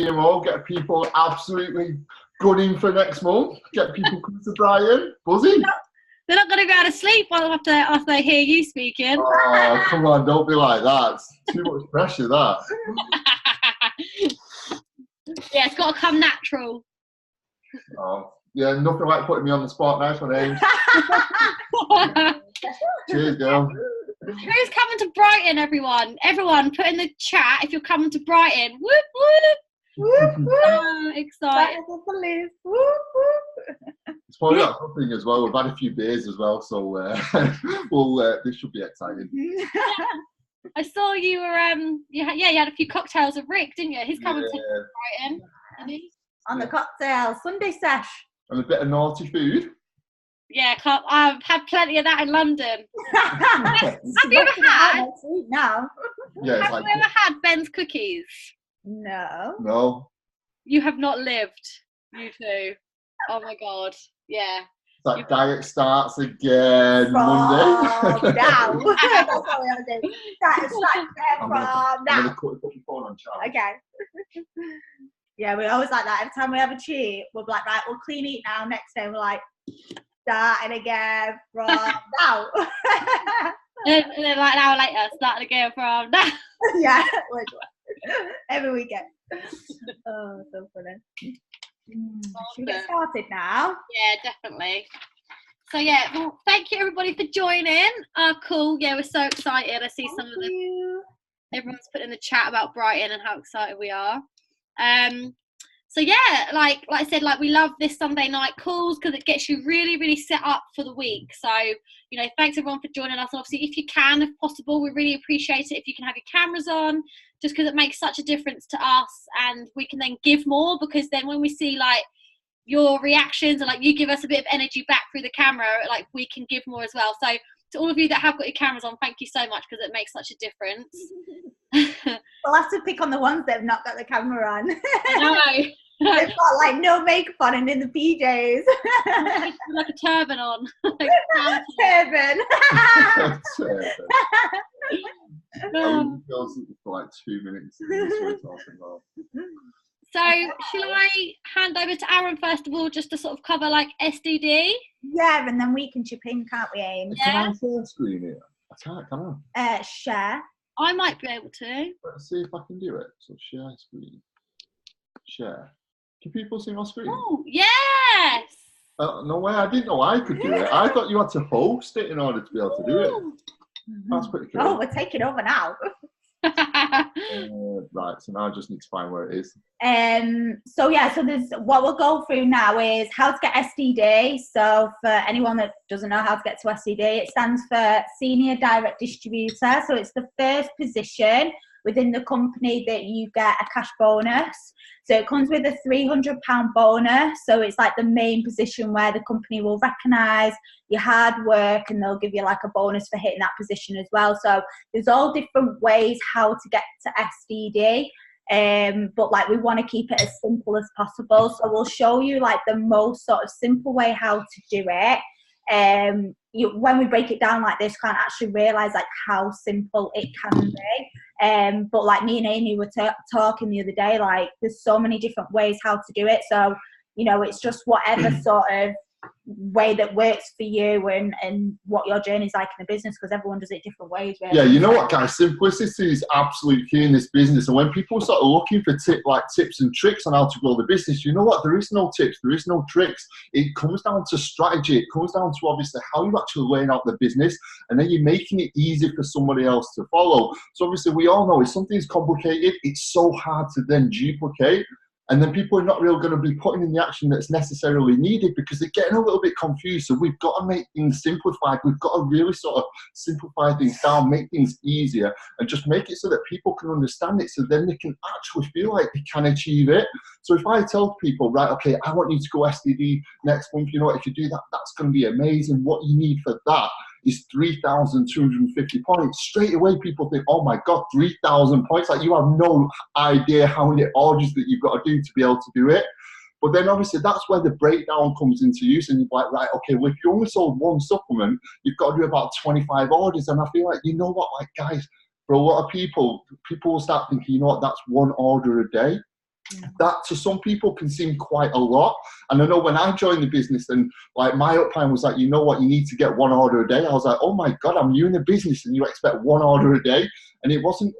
CMO, get people absolutely gunning for next month, get people coming to Brighton, buzzing. They're not going to be able to sleep after they hear you speaking. Oh, come on, don't be like that. It's too much pressure, that. Yeah, it's got to come natural. Oh, yeah, nothing like putting me on the spot. Nice one, Ames. Cheers, girl. Who's coming to Brighton, everyone? Everyone, put in the chat if you're coming to Brighton. Whoop, whoop. Whoop, whoop. Oh, excited. It's probably got something as well. We've had a few beers as well, so this should be exciting. I saw you were you had a few cocktails with Rick, didn't you? He's coming to Brighton. On the cocktail Sunday sesh. And a bit of naughty food. Yeah, I've had plenty of that in London. Have you ever had? No. Yeah, Have you ever had Ben's cookies? No. No. You have not lived. You two. Oh my god. Yeah. That diet starts again Monday. Now. That's what we are doing. Start from now. I'm going to put your phone on charge. Okay. Yeah, we always like that. Every time we have a cheat, we're like, right, we'll clean eat now. Next day, we're like, starting again from now. And then like an hour later, starting again from now. Yeah, every weekend. Oh, so funny. Should we get started now? Yeah, definitely. So yeah, well, thank you everybody for joining. Cool. Yeah, we're so excited. I see some of everyone's put in the chat about Brighton and how excited we are. So yeah, like I said, like we love this Sunday night calls because it gets you really, really set up for the week. So, you know, thanks everyone for joining us. And obviously, if you can, if possible, we really appreciate it if you can have your cameras on, just because it makes such a difference to us, and we can then give more, because then when we see like your reactions and like you give us a bit of energy back through the camera, like we can give more as well. So to all of you that have got your cameras on, thank you so much, because it makes such a difference. We'll have to pick on the ones that have not got the camera on. No. They've got like no makeup on and in the PJs. Like a turban on. Turban. For like 2 minutes. So, shall I hand over to Aaron first of all, just to sort of cover like SDD? Yeah, and then we can chip in, can't we, Ames? Yeah. Can I share screen here? I can't, can I? Share. I might be able to. Let's see if I can do it. So share screen. Share. Can people see my screen? Oh, yes! No way, I didn't know I could do it. I thought you had to host it in order to be able to do it. That's pretty cool. Oh, we're taking over now. Right, so now I just need to find where it is. So there's what we'll go through now is how to get SDD. So for anyone that doesn't know how to get to SDD, it stands for Senior Direct Distributor. So it's the first position within the company that you get a cash bonus. So it comes with a £300 bonus. So it's like the main position where the company will recognise your hard work, and they'll give you like a bonus for hitting that position as well. So there's all different ways how to get to SDD. But like we want to keep it as simple as possible. So we'll show you like the most sort of simple way how to do it. When we break it down like this, you can't actually realise like how simple it can be. But like me and Amy were talking the other day, like there's so many different ways how to do it. So, you know, it's just whatever sort of way that works for you and what your journey is like in the business, because everyone does it different ways, really. Yeah, you know what, guys, simplicity is absolute key in this business. And when people start looking for tips and tricks on how to grow the business, you know what, there is no tips, there is no tricks. It comes down to strategy. It comes down to obviously how you actually laying out the business, and then you're making it easy for somebody else to follow. So obviously we all know if something's complicated, it's so hard to then duplicate. And then people are not really going to be putting in the action that's necessarily needed because they're getting a little bit confused. So we've got to make things simplified. We've got to really sort of simplify things down, make things easier, and just make it so that people can understand it, so then they can actually feel like they can achieve it. So if I tell people, right, okay, I want you to go SDD next month, you know what, if you do that, that's going to be amazing. What you need for that is 3,250 points. Straight away, people think, oh my God, 3,000 points. Like, you have no idea how many orders that you've got to do to be able to do it. But then obviously that's where the breakdown comes into use, and you're like, right, okay, well, if you only sold one supplement, you've got to do about 25 orders. And I feel like, you know what, like, guys, for a lot of people will start thinking, you know what, that's one order a day. That to some people can seem quite a lot. And I know when I joined the business and like my upline was like, you know what, you need to get 1 order a day. I was like, oh my God, I'm new in the business and you expect 1 order a day. And it wasn't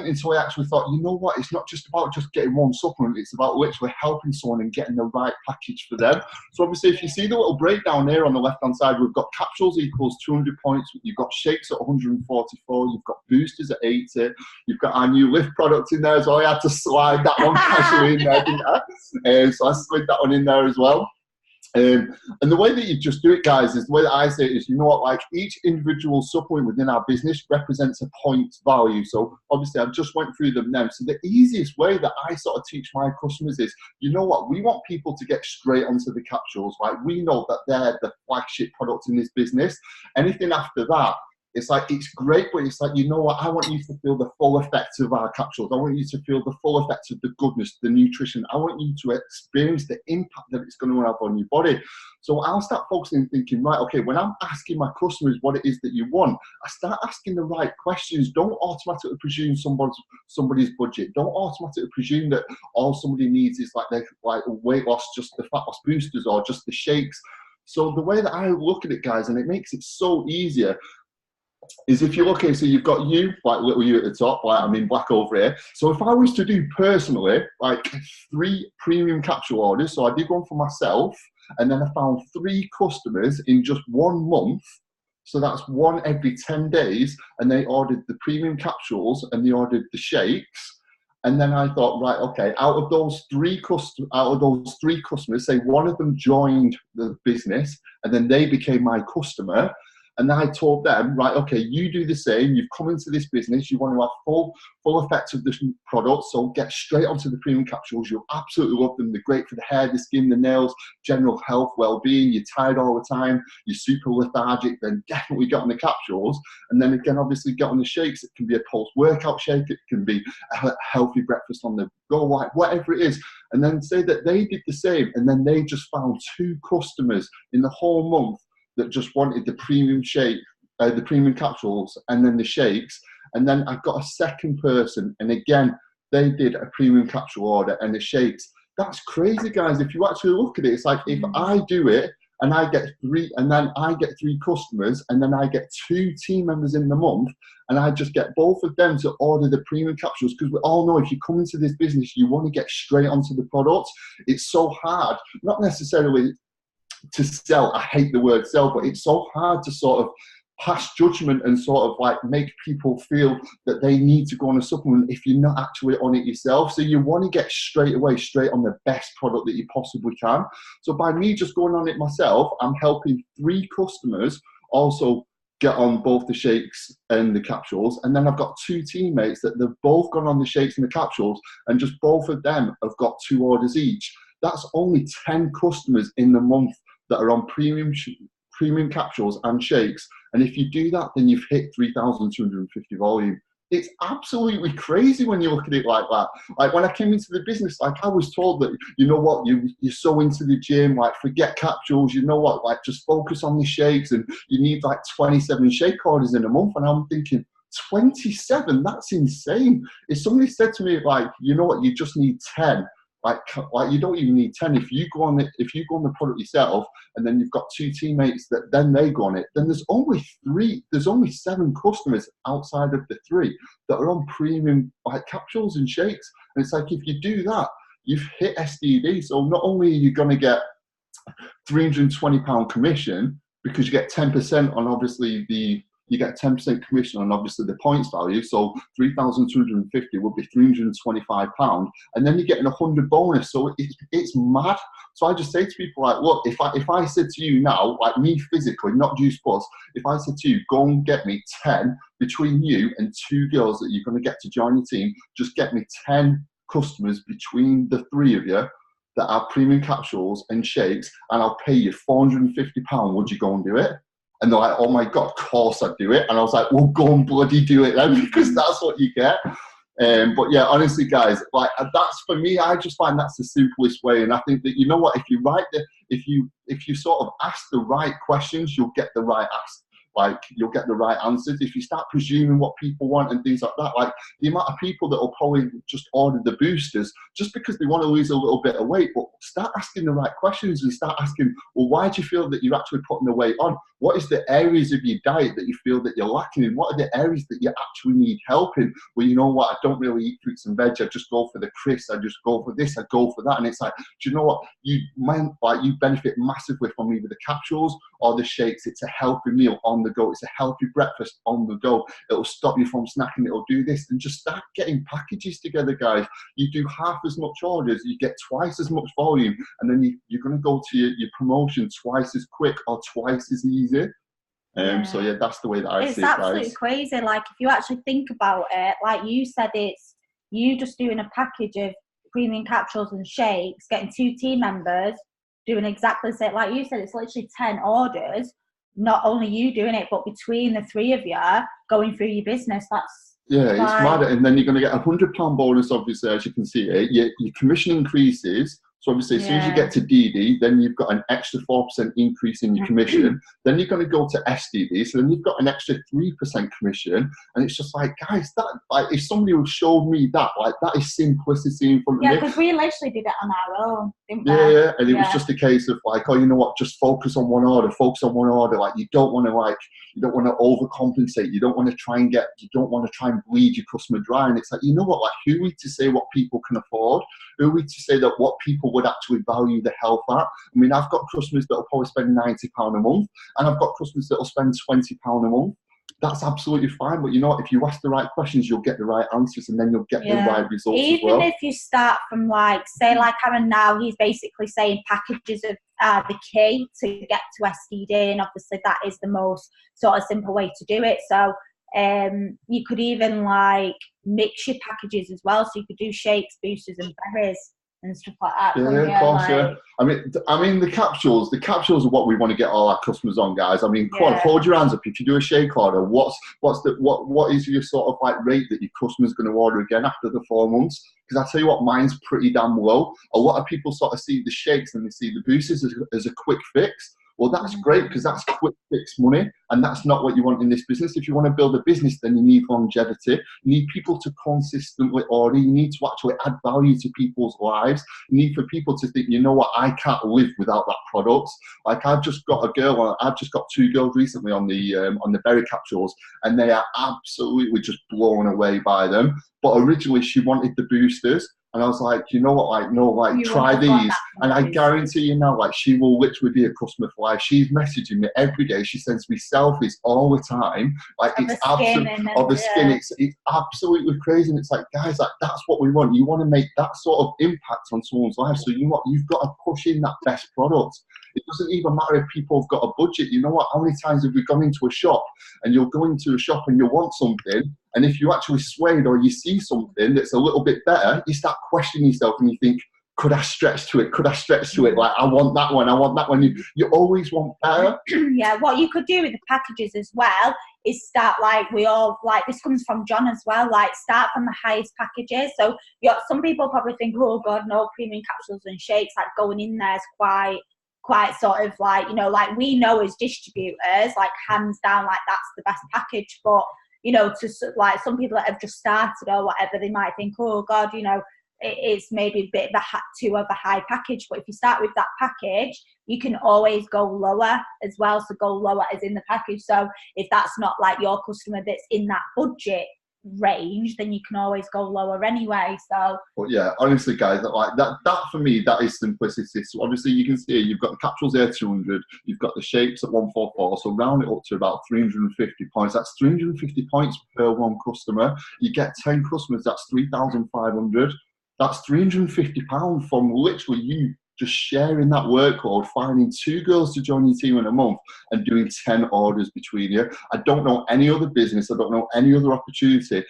until I actually thought, you know what, it's not just about just getting one supplement, it's about literally helping someone and getting the right package for them. So obviously if you see the little breakdown here on the left hand side, we've got capsules equals 200 points, you've got shakes at 144, you've got boosters at 80, you've got our new lift product in there, so I had to slide that one casually in there, didn't I? So I slid that one in there as well. And the way that you just do it, guys, is the way that I say it is, you know what, like each individual supplement within our business represents a point value. So obviously I've just went through them now. So the easiest way that I sort of teach my customers is, you know what, we want people to get straight onto the capsules. Like we know that they're the flagship product in this business. Anything after that, it's like, it's great, but it's like, you know what, I want you to feel the full effects of our capsules. I want you to feel the full effects of the goodness, the nutrition. I want you to experience the impact that it's going to have on your body. So I'll start focusing and thinking, right, okay, when I'm asking my customers what it is that you want, I start asking the right questions. Don't automatically presume somebody's budget. Don't automatically presume that all somebody needs is like weight loss, just the fat loss boosters or just the shakes. So the way that I look at it, guys, and it makes it so easier, is if you look here, so you've got you, like little you at the top, like I'm in black over here. So if I was to do personally, like 3 premium capsule orders, so I did one for myself, and then I found 3 customers in just 1 month. So that's 1 every 10 days, and they ordered the premium capsules and they ordered the shakes. And then I thought, right, okay, out of those 3 customers, say one of them joined the business and then they became my customer. And I told them, right, okay, you do the same. You've come into this business. You want to have full effect of this product. So get straight onto the premium capsules. You'll absolutely love them. They're great for the hair, the skin, the nails, general health, well-being. You're tired all the time. You're super lethargic. Then definitely get on the capsules. And then again, obviously get on the shakes. It can be a post-workout shake. It can be a healthy breakfast on the go, whatever it is. And then say that they did the same. And then they just found 2 customers in the whole month that just wanted the premium shake, the premium capsules, and then the shakes. And then I got a second person, and again, they did a premium capsule order and the shakes. That's crazy, guys. If you actually look at it, it's like if I do it and I get 3, and then I get 3 customers, and then I get 2 team members in the month, and I just get both of them to order the premium capsules, because we all know if you come into this business, you want to get straight onto the products. It's so hard, not necessarily to sell. I hate the word sell, but it's so hard to sort of pass judgment and sort of like make people feel that they need to go on a supplement if you're not actually on it yourself. So you want to get straight on the best product that you possibly can. So by me just going on it myself, I'm helping 3 customers also get on both the shakes and the capsules. And then I've got 2 teammates that they've both gone on the shakes and the capsules, and just both of them have got 2 orders each. That's only 10 customers in the month that are on premium capsules and shakes. And if you do that, then you've hit 3,250 volume. It's absolutely crazy when you look at it like that. Like when I came into the business, like I was told that, you know what, you're so into the gym, like forget capsules, you know what, like just focus on the shakes, and you need like 27 shake orders in a month. And I'm thinking, 27? That's insane. If somebody said to me, like, you know what, you just need 10, like you don't even need 10. If you go on the product yourself, and then you've got 2 teammates that then they go on it, then there's only 7 customers outside of the 3 that are on premium like capsules and shakes. And it's like, if you do that, you've hit SDD. So not only are you going to get £320 commission, because you get 10% on obviously you get 10% commission on obviously the points value, so 3,250 would be £325, and then you're getting 100 bonus. So it's mad. So I just say to people, like, look, if I said to you now, like me physically, not Juice Plus, if I said to you, go and get me 10 between you and 2 girls that you're going to get to join your team, just get me 10 customers between the 3 of you that are premium capsules and shakes, and I'll pay you £450, would you go and do it? And they're like, oh my God, of course I'd do it. And I was like, well, go and bloody do it then, because that's what you get. But yeah, honestly, guys, like that's, for me, I just find that's the simplest way. And I think that, you know what, if you sort of ask the right questions, you'll get the right like you'll get the right answers. If you start presuming what people want and things like that, like the amount of people that will probably just order the boosters just because they want to lose a little bit of weight, but start asking the right questions and start asking, well, why do you feel that you're actually putting the weight on? What is the areas of your diet that you feel that you're lacking in? What are the areas that you actually need help in? Well, you know what, I don't really eat fruits and veg, I just go for the crisps, I just go for this, I go for that. And it's like, do you know what, you benefit massively from either the capsules or the shakes. It's a healthy meal on the go, it's a healthy breakfast on the go, it'll stop you from snacking, it'll do this. And just start getting packages together, guys. You do half as much orders, you get twice as much volume, and then you're going to go to your promotion twice as quick or twice as easy. So yeah, that's the way that I see it, guys. It's absolutely crazy. Like if you actually think about it, like you said, it's you just doing a package of premium capsules and shakes, getting 2 team members doing exactly the same. Like you said, it's literally 10 orders. Not only you doing it, but between the 3 of you going through your business. It's mad. And then you're going to get £100 bonus, obviously, as you can see it. Your commission increases. So obviously, as soon as you get to DD, then you've got an extra 4% increase in your commission. Then you're going to go to SDD, so then you've got an extra 3% commission. And it's just like, guys, that like if somebody would show me that, like that is simplicity in front of me. Yeah, because we literally did it on our own, didn't we? Yeah, and it was just a case of like, oh, you know what, just focus on one order, Like you don't want to overcompensate. You don't want to try and bleed your customer dry. And it's like, you know what, like who are we to say what people can afford? Who are we to say that what people would actually value the health at? I mean, I've got customers that will probably spend £90 a month, and I've got customers that will spend £20 a month. That's absolutely fine, but you know what, if you ask the right questions, you'll get the right answers, and then you'll get the right results as well. Even if you start from like, say like Aaron now, he's basically saying packages of the key to get to SDD, and obviously that is the most sort of simple way to do it. So you could even like mix your packages as well, so you could do shakes, boosters and berries and stuff like that. Yeah, of course, yeah. I mean, the capsules are what we want to get all our customers on, guys. I mean, come on, hold your hands up. If you do a shake order, what is your sort of like rate that your customer's going to order again after the 4 months? Because I tell you what, mine's pretty damn low. A lot of people sort of see the shakes and they see the boosters as a quick fix. Well, that's great because that's quick fix money, and that's not what you want in this business. If you want to build a business, then you need longevity. You need people to consistently order. You need to actually add value to people's lives. You need for people to think, you know what, I can't live without that product. Like I've just got 2 girls recently on the berry capsules, and they are absolutely just blown away by them. But originally she wanted the boosters. And I was like, you know what, like, no, like, try these. And I guarantee you now, like, she will literally be a customer for life. She's messaging me every day. She sends me selfies all the time. Like, it's absolutely, of the skin. It's absolutely crazy. And it's like, guys, like, that's what we want. You want to make that sort of impact on someone's life. So, you know what, you've got to push in that best product. It doesn't even matter if people have got a budget. You know what, how many times have we gone into a shop and you'll go into a shop and you want something, and if you actually swayed or you see something that's a little bit better, you start questioning yourself and you think, could I stretch to it? Could I stretch to it? Like, I want that one. I want that one. You always want better. Yeah, what you could do with the packages as well is start this comes from John as well, like start from the highest packages. So some people probably think, oh God, no, premium capsules and shakes, like going in there is quite sort of like, you know, like we know as distributors, like hands down, like that's the best package. But you know, to like some people that have just started or whatever, they might think, oh God, you know, it's maybe a bit of too of a high package. But if you start with that package, you can always go lower as well. So go lower as in the package. So if that's not like your customer that's in that budget range, then you can always go lower anyway. So but yeah, honestly guys, like that for me, that is simplicity. So obviously you can see you've got the capsules there 200, you've got the shapes at 144, so round it up to about 350 points. That's 350 points per one customer. You get 10 customers, that's 3,500. That's £350 from literally you just sharing that workload, finding 2 girls to join your team in a month and doing 10 orders between you. I don't know any other business, I don't know any other opportunity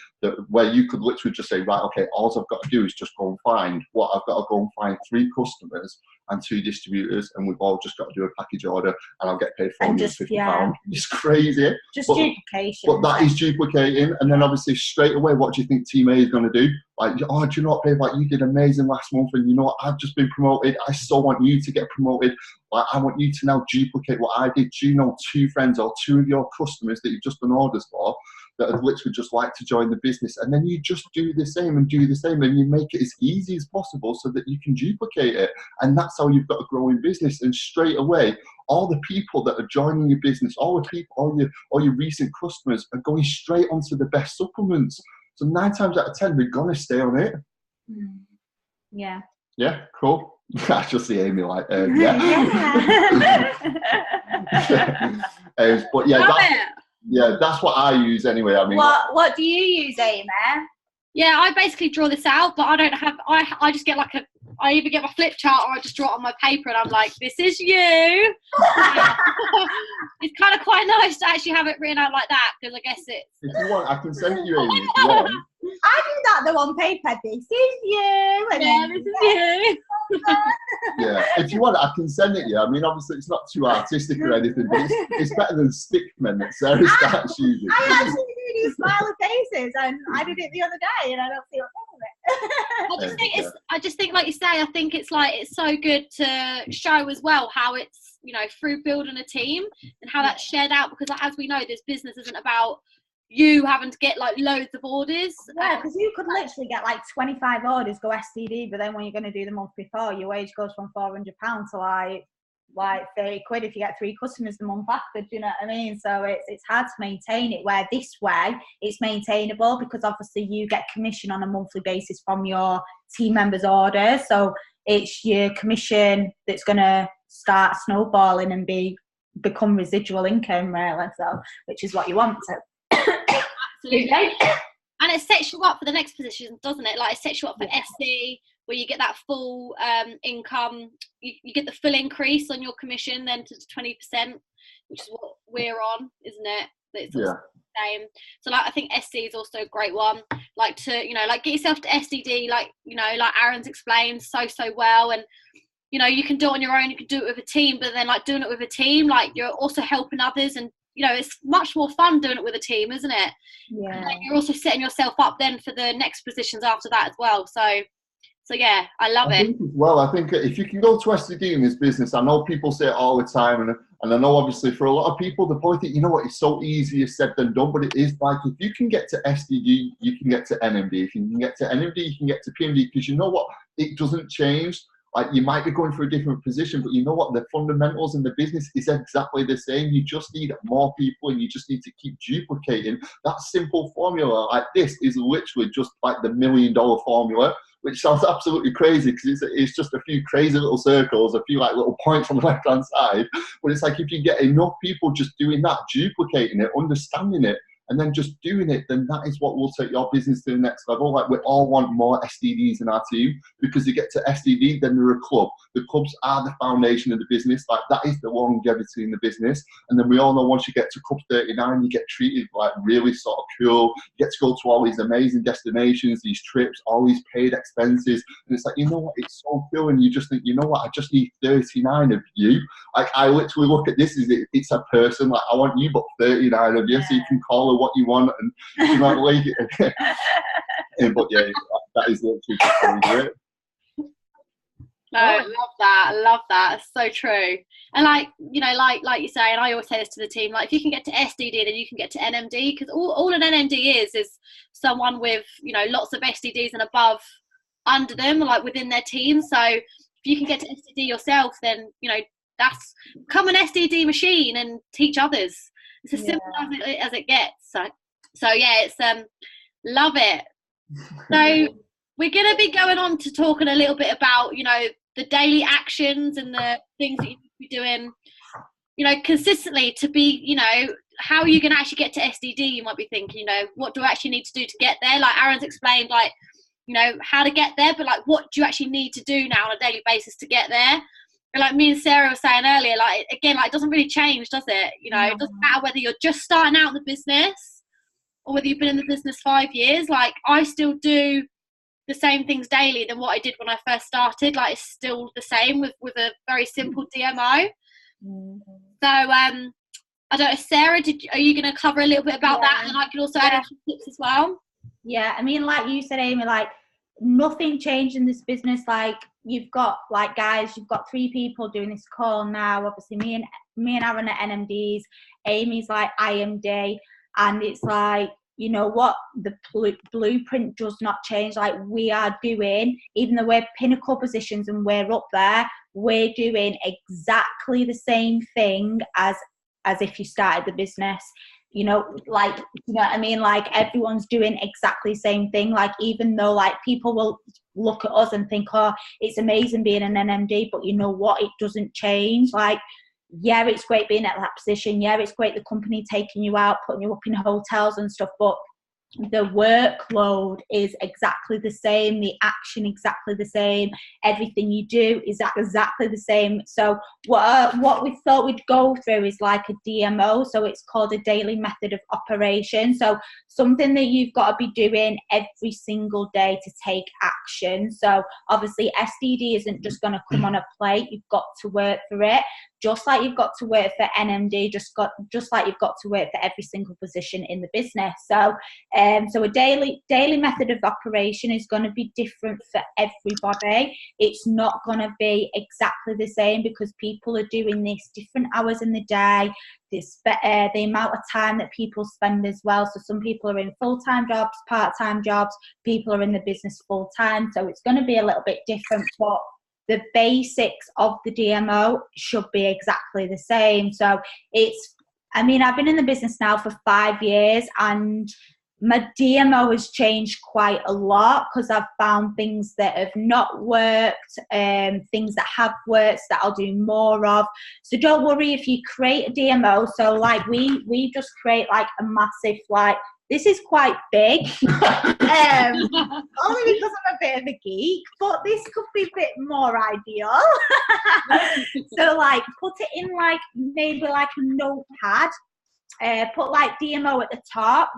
where you could literally just say, right, okay, all I've got to do is just go and find what I've got to go and find 3 customers and 2 distributors, and we've all just got to do a package order, and I'll get paid £450. It's crazy. Just duplication. But that is duplicating, and then obviously straight away, what do you think Team A is going to do? Like, oh, do you know what, babe? Like, you did amazing last month, and you know what? I've just been promoted. I still want you to get promoted. Like, I want you to now duplicate what I did. Do you know 2 friends or 2 of your customers that you've just done orders for that would literally just like to join the business? And then you just do the same and do the same, and you make it as easy as possible so that you can duplicate it. And that's how you've got a growing business. And straight away, all the people that are joining your business, all the people, all your recent customers are going straight onto the best supplements. So 9 times out of 10, they're gonna stay on it. Yeah. Yeah, cool. I just see Amy like, yeah. But yeah, that's what I use anyway. I mean, what do you use, Amy? Yeah, I basically draw this out, but I don't have. I just get like I either get my flip chart or I just draw it on my paper, and I'm like, this is you. It's kind of quite nice to actually have it written out like that, because I guess it's. If you want, I can send it you, Amy. If you want. I do that though on paper. This is you. Yeah, this is you. Yeah, if you want, I can send it you. I mean, obviously, it's not too artistic or anything, but it's better than Stickman that Sarah starts using. I actually do these smiley faces, and I did it the other day, and I don't see what's wrong with it. I just think, like you say, I think it's so good to show as well how it's, you know, through building a team and how that's shared out, because like, as we know, this business isn't about you having to get like loads of orders. Yeah, because you could literally get like 25 orders go STD, but then when you're going to do the month before, your wage goes from £400 to like 30 quid if you get 3 customers the month after. Do you know what I mean? So it's hard to maintain it, where this way it's maintainable, because obviously you get commission on a monthly basis from your team members' orders. So it's your commission that's going to start snowballing and become residual income, really. So, which is what you want to. Absolutely. And it sets you up for the next position, doesn't it? Like, it sets you up for SC, where you get that full income. You get the full increase on your commission then to 20%, which is what we're on, isn't it? It's the same. So like, I think SC is also a great one. Like, to, you know, like, get yourself to SDD, like, you know, like Aaron's explained so well. And you know, you can do it on your own, you can do it with a team, but then like doing it with a team, like, you're also helping others, and you know, it's much more fun doing it with a team, isn't it? Yeah. And you're also setting yourself up then for the next positions after that as well. So yeah, I love it. I think if you can go to STD in this business, I know people say it all the time, and I know obviously for a lot of people, the point that, you know what, it's so easier said than done, but it is. Like, if you can get to STD, you can get to NMD. If you can get to NMD, you can get to PMD, because you know what, it doesn't change. Like, you might be going for a different position, but you know what? The fundamentals in the business is exactly the same. You just need more people, and you just need to keep duplicating. That simple formula like this is literally just like the $1 million formula, which sounds absolutely crazy, because it's just a few crazy little circles, a few like little points on the left-hand side. But it's like, if you get enough people just doing that, duplicating it, understanding it, and then just doing it, then that is what will take your business to the next level. Like, we all want more STDs in our team, because you get to STD, then they're a club. The clubs are the foundation of the business. Like, that is the longevity in the business. And then we all know, once you get to Club 39, you get treated like really sort of cool. You get to go to all these amazing destinations, these trips, all these paid expenses. And it's like, you know what, it's so cool. And you just think, you know what, I just need 39 of you. Like, I literally look at this as it's a person. Like, I want you, but 39 of you, so you can call her what you want, and you might like it. But yeah, that is literally just how we do it. No, I love that. It's so true. And like, you know, like you say, and I always say this to the team, like, if you can get to SDD, then you can get to NMD, because all an NMD is someone with, you know, lots of SDDs and above under them, like within their team. So if you can get to SDD yourself, then, you know, that's become an SDD machine and teach others. It's as simple as it gets. So yeah, it's love it. So we're going to be going on to talking a little bit about, you know, the daily actions and the things that you need to be doing, you know, consistently to be, you know, how are you going to actually get to SDD? You might be thinking, you know, what do I actually need to do to get there? Like Aaron's explained, like, you know, how to get there, but like, what do you actually need to do now on a daily basis to get there? And like me and Sarah were saying earlier, like, again, like, it doesn't really change, does it? You know, it doesn't matter whether you're just starting out in the business or whether you've been in the business 5 years, like I still do the same things daily than what I did when I first started. Like it's still the same with a very simple DMO. So I don't know, Sarah, are you going to cover a little bit about that, and I can also add in some tips as well? Yeah, I mean, like you said, Amy, like nothing changed in this business. Like you've got, like, guys, you've got 3 people doing this call now. Obviously, me and Aaron are NMDs. Amy's like IMD, and it's like, you know what, the blueprint does not change. Like we are doing, even though we're pinnacle positions and we're up there, we're doing exactly the same thing as if you started the business. You know, like, you know what I mean? Like everyone's doing exactly the same thing. Like even though like people will look at us and think, oh, it's amazing being an NMD, but you know what? It doesn't change. Like, yeah, it's great being at that position. Yeah, it's great the company taking you out, putting you up in hotels and stuff, but the workload is exactly the same, the action exactly the same, everything you do is exactly the same. So what we thought we'd go through is like a DMO, so it's called a daily method of operation. So something that you've got to be doing every single day to take action. So obviously SDD isn't just going to come on a plate, you've got to work for it. Just like you've got to work for NMD, just like you've got to work for every single position in the business. So so a daily method of operation is going to be different for everybody. It's not going to be exactly the same because people are doing this different hours in the day, the amount of time that people spend as well. So some people are in full-time jobs, part-time jobs, people are in the business full-time. So it's going to be a little bit different, but the basics of the DMO should be exactly the same. So I've been in the business now for 5 years, and my DMO has changed quite a lot because I've found things that have not worked, things that have worked that I'll do more of. So don't worry if you create a DMO. So like we just create like a massive, like, this is quite big, only because I'm a bit of a geek, but this could be a bit more ideal. So like put it in like maybe like a notepad, put like DMO at the top,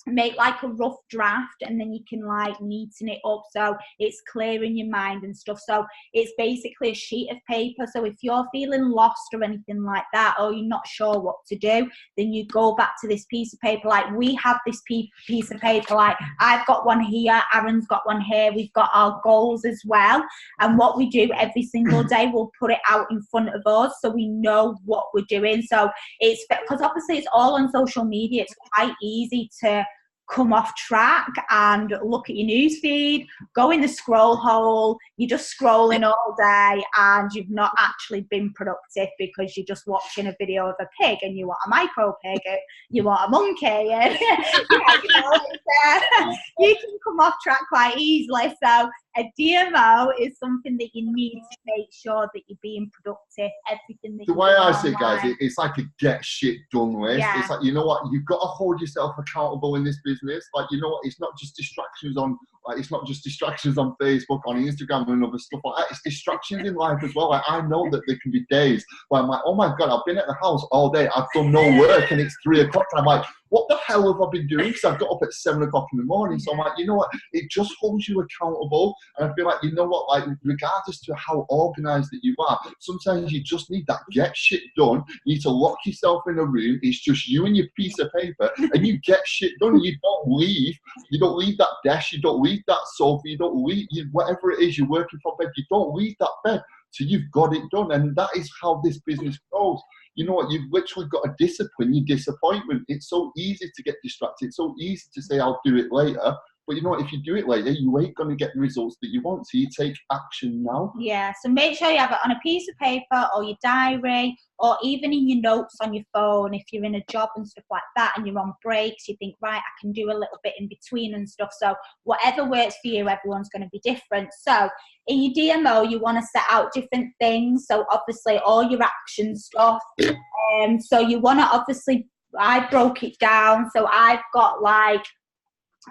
make like a rough draft, and then you can like neaten it up so it's clear in your mind and stuff. So it's basically a sheet of paper. So if you're feeling lost or anything like that, or you're not sure what to do, then you go back to this piece of paper. Like we have this piece of paper, like I've got one here, Aaron's got one here, we've got our goals as well, and what we do every single day, we'll put it out in front of us so we know what we're doing. So it's because obviously it's all on social media, it's quite easy to come off track and look at your news feed, go in the scroll hole, you're just scrolling all day and you've not actually been productive because you're just watching a video of a pig and you want a micro pig, you want a monkey, and you can come off track quite easily. So a DMO is something that you need to make sure that you're being productive. Everything that the way I say, guys, it's like a get shit done list. Yeah. It's like, you know what, you've got to hold yourself accountable in this business. Like, you know what, it's not just distractions on Facebook, on Instagram, and other stuff like that. It's distractions in life as well. Like, I know that there can be days where I'm like, oh my god, I've been at the house all day, I've done no work, and it's 3 o'clock, and I'm like, what the hell have I been doing? Because I've got up at 7 o'clock in the morning. So I'm like, you know what? It just holds you accountable. And I feel like, you know what? Like, regardless to how organized that you are, sometimes you just need that get shit done. You need to lock yourself in a room. It's just you and your piece of paper, and you get shit done. You don't leave that desk. You don't leave that sofa. You don't leave whatever it is you're working from bed. You don't leave that bed till you've got it done. And that is how this business goes. You know what? You've literally got to discipline your disappointment. It's so easy to get distracted. It's so easy to say, I'll do it later. But you know what? If you do it later, you ain't going to get the results that you want. So you take action now. Yeah. So make sure you have it on a piece of paper or your diary, or even in your notes on your phone. If you're in a job and stuff like that and you're on breaks, you think, right, I can do a little bit in between and stuff. So whatever works for you, everyone's going to be different. So in your DMO, you want to set out different things. So obviously all your action stuff. So you want to obviously, I broke it down. So I've got like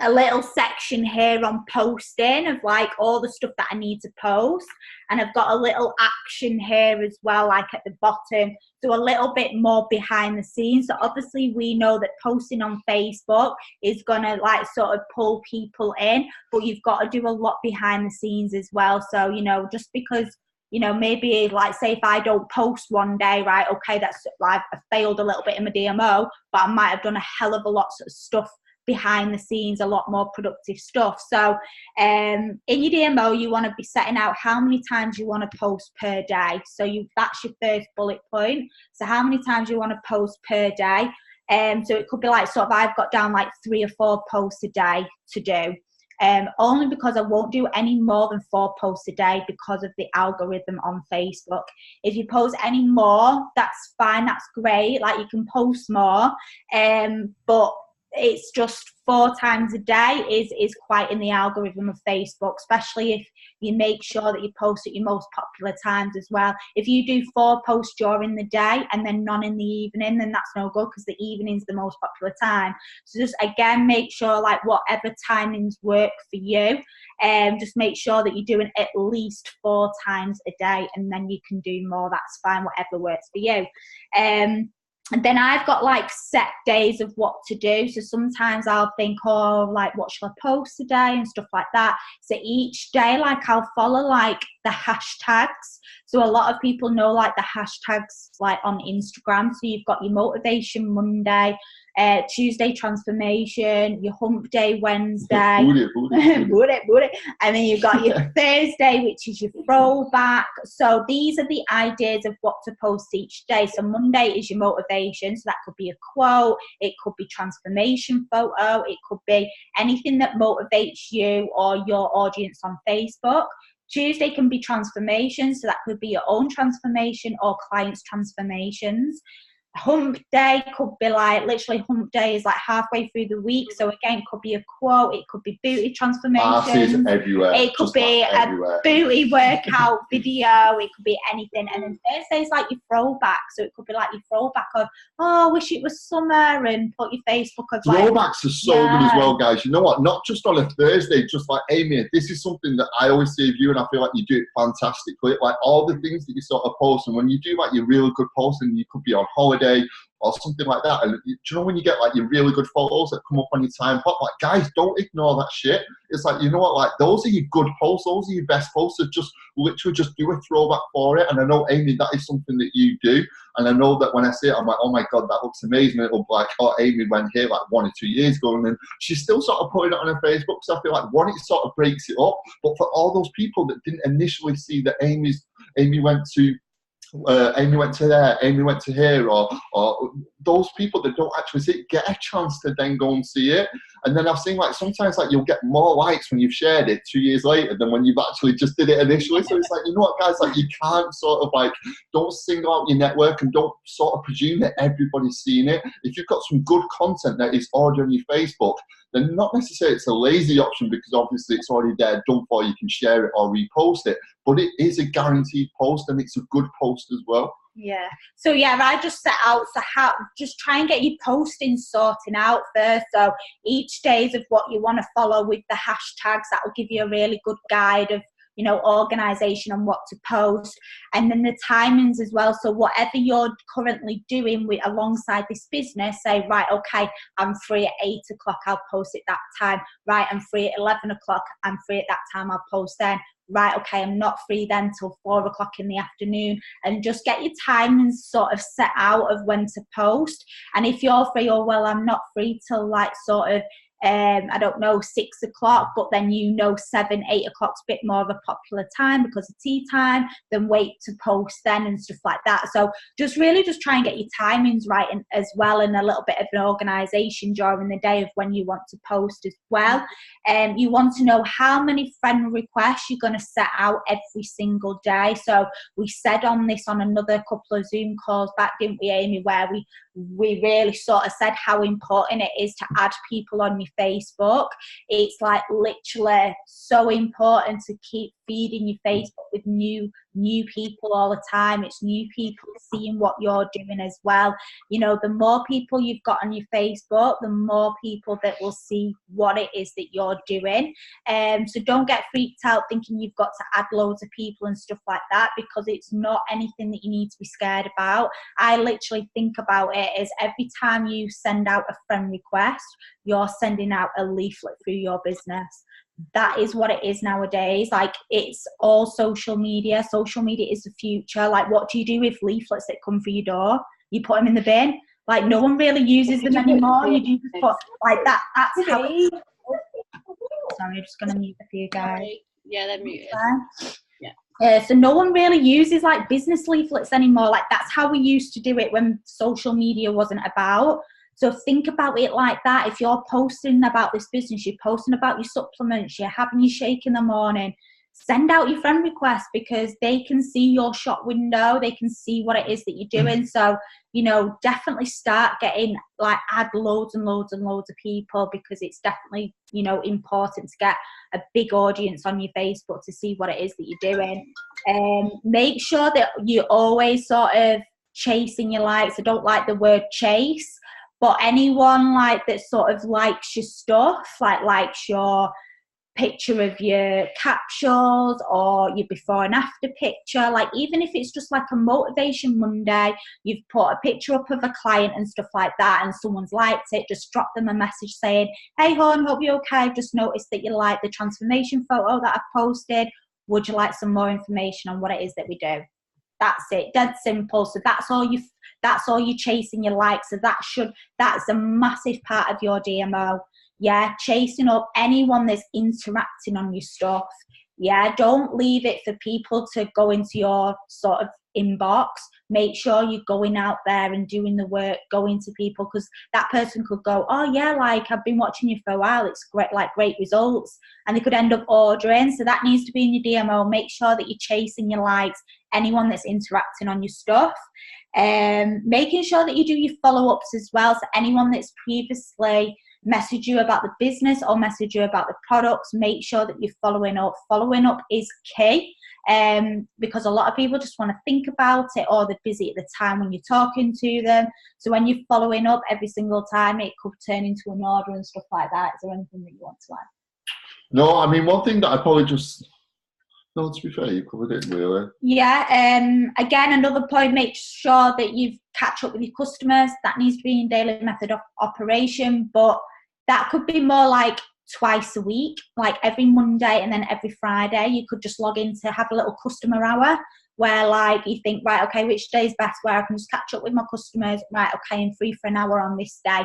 a little section here on posting of like all the stuff that I need to post, and I've got a little action here as well, like at the bottom, so a little bit more behind the scenes. So obviously we know that posting on Facebook is gonna like sort of pull people in, but you've got to do a lot behind the scenes as well. So, you know, just because, you know, maybe like say if I don't post one day, right, okay, that's like I failed a little bit in my DMO, but I might have done a hell of a lot of stuff behind the scenes, a lot more productive stuff. So in your DMO, you want to be setting out how many times you want to post per day. So that's your first bullet point. So how many times you want to post per day. So it could be like sort of I've got down like 3 or 4 posts a day to do. Only because I won't do any more than 4 posts a day because of the algorithm on Facebook. If you post any more, that's fine, that's great, like you can post more, but it's just 4 times a day is quite in the algorithm of Facebook, especially if you make sure that you post at your most popular times as well. If you do 4 posts during the day and then none in the evening, then that's no good because the evening's the most popular time. So just again, make sure like whatever timings work for you, just make sure that you're doing at least 4 times a day, and then you can do more, that's fine, whatever works for you. And then I've got like set days of what to do. So sometimes I'll think, oh, like what shall I post today and stuff like that. So each day, like I'll follow like the hashtags. So a lot of people know like the hashtags like on Instagram. So you've got your motivation Monday, Tuesday transformation, your hump day Wednesday, booty. And then you've got your Thursday, which is your throwback. So these are the ideas of what to post each day. So Monday is your motivation, so that could be a quote, it could be transformation photo, it could be anything that motivates you or your audience on Facebook. Tuesday can be transformation, so that could be your own transformation or clients' transformations. Hump day could be like, literally hump day is like halfway through the week, so again it could be a quote, it could be booty transformation, everywhere, it could be like a booty workout video, it could be anything. And then Thursday is like your throwback, so it could be like your throwback of, oh, I wish it was summer, and put your Facebook of like, throwbacks are so good as well, guys. You know what, not just on a Thursday, just like Amy, this is something that I always say of you, and I feel like you do it fantastically, like all the things that you sort of post, and when you do like your really good posting, you could be on holiday or something like that, and do you know when you get like your really good photos that come up on your time hop, like guys, don't ignore that shit. It's like, you know what, like those are your good posts, those are your best posts, so just literally just do a throwback for it. And I know, Amy, that is something that you do, and I know that when I see it, I'm like, oh my god, that looks amazing. It'll be like, oh, Amy went here like 1 or 2 years ago, and then she's still sort of putting it on her Facebook, so I feel like one, it sort of breaks it up. But for all those people that didn't initially see that Amy went to there, Amy went to here, or those people that don't actually see it, get a chance to then go and see it. And then I've seen like sometimes like you'll get more likes when you've shared it 2 years later than when you've actually just did it initially. So it's like, you know what, guys, like you can't sort of like, don't single out your network and don't sort of presume that everybody's seen it. If you've got some good content that is already on your Facebook, then not necessarily it's a lazy option, because obviously it's already there, done for, you can share it or repost it, but it is a guaranteed post, and it's a good post as well. Yeah. So yeah, I just set out to just try and get your posting sorting out first. So each day is of what you want to follow with the hashtags. That will give you a really good guide of, you know, organization on what to post, and then the timings as well. So whatever you're currently doing with alongside this business, say, right, okay, I'm free at 8 o'clock, I'll post it that time. Right, I'm free at 11 o'clock, I'm free at that time, I'll post then. Right, okay, I'm not free then till 4 o'clock in the afternoon, and just get your timings sort of set out of when to post. And if you're free, or well, I'm not free till like sort of I don't know, 6 o'clock, but then 7, 8 o'clock's a bit more of a popular time because of tea time, then wait to post then and stuff like that. So just really just try and get your timings right, and as well, and a little bit of an organisation during the day of when you want to post as well. You want to know how many friend requests you're going to set out every single day. So we said on this on another couple of Zoom calls back, didn't we, Amy, where we really sort of said how important it is to add people on your Facebook. It's like literally so important to keep feeding your Facebook with new new people all the time. It's new people seeing what you're doing as well. You know, the more people you've got on your Facebook, the more people that will see what it is that you're doing. So don't get freaked out thinking you've got to add loads of people and stuff like that, because it's not anything that you need to be scared about. I literally think about it as every time you send out a friend request, you're sending out a leaflet through your business. That is what it is nowadays. Like, it's all social media. Social media is the future. Like, what do you do with leaflets that come through your door? You put them in the bin. Like, no one really uses them anymore. You do just put like that. That's how. Sorry, I'm just gonna mute a few guys. Yeah, they're muted. So no one really uses like business leaflets anymore. Like, that's how we used to do it when social media wasn't about. So think about it like that. If you're posting about this business, you're posting about your supplements, you're having your shake in the morning, send out your friend requests, because they can see your shop window. They can see what it is that you're doing. So, you know, definitely start getting, like, add loads and loads and loads of people, because it's definitely, you know, important to get a big audience on your Facebook to see what it is that you're doing. Make sure that you always sort of chasing your likes. I don't like the word chase, but anyone like that sort of likes your stuff, like likes your picture of your capsules or your before and after picture, like even if it's just like a motivation Monday, you've put a picture up of a client and stuff like that, and someone's liked it, just drop them a message saying, hey hon, hope you're okay, I've just noticed that you like the transformation photo that I've posted, would you like some more information on what it is that we do? That's it, dead simple. So that's all you're chasing your likes. So that's a massive part of your DMO. Yeah, chasing up anyone that's interacting on your stuff. Yeah, don't leave it for people to go into your sort of inbox. Make sure you're going out there and doing the work, going to people, because that person could go, oh yeah, like I've been watching you for a while, it's great, like great results, and they could end up ordering. So that needs to be in your DMO. Make sure that you're chasing your likes, anyone that's interacting on your stuff. Making sure that you do your follow-ups as well. So anyone that's previously message you about the business or message you about the products, make sure that you're following up. Following up is key, because a lot of people just want to think about it, or they're busy at the time when you're talking to them. So when you're following up every single time, it could turn into an order and stuff like that. Is there anything that you want to add? No, I mean, one thing that I probably just... No, to be fair, you covered it really. Yeah, again, another point, make sure that you catch up with your customers. That needs to be in daily method of operation, but that could be more like twice a week, like every Monday and then every Friday. You could just log in to have a little customer hour where, like, you think, right, okay, which day is best, where I can just catch up with my customers, right, okay, I'm free for an hour on this day,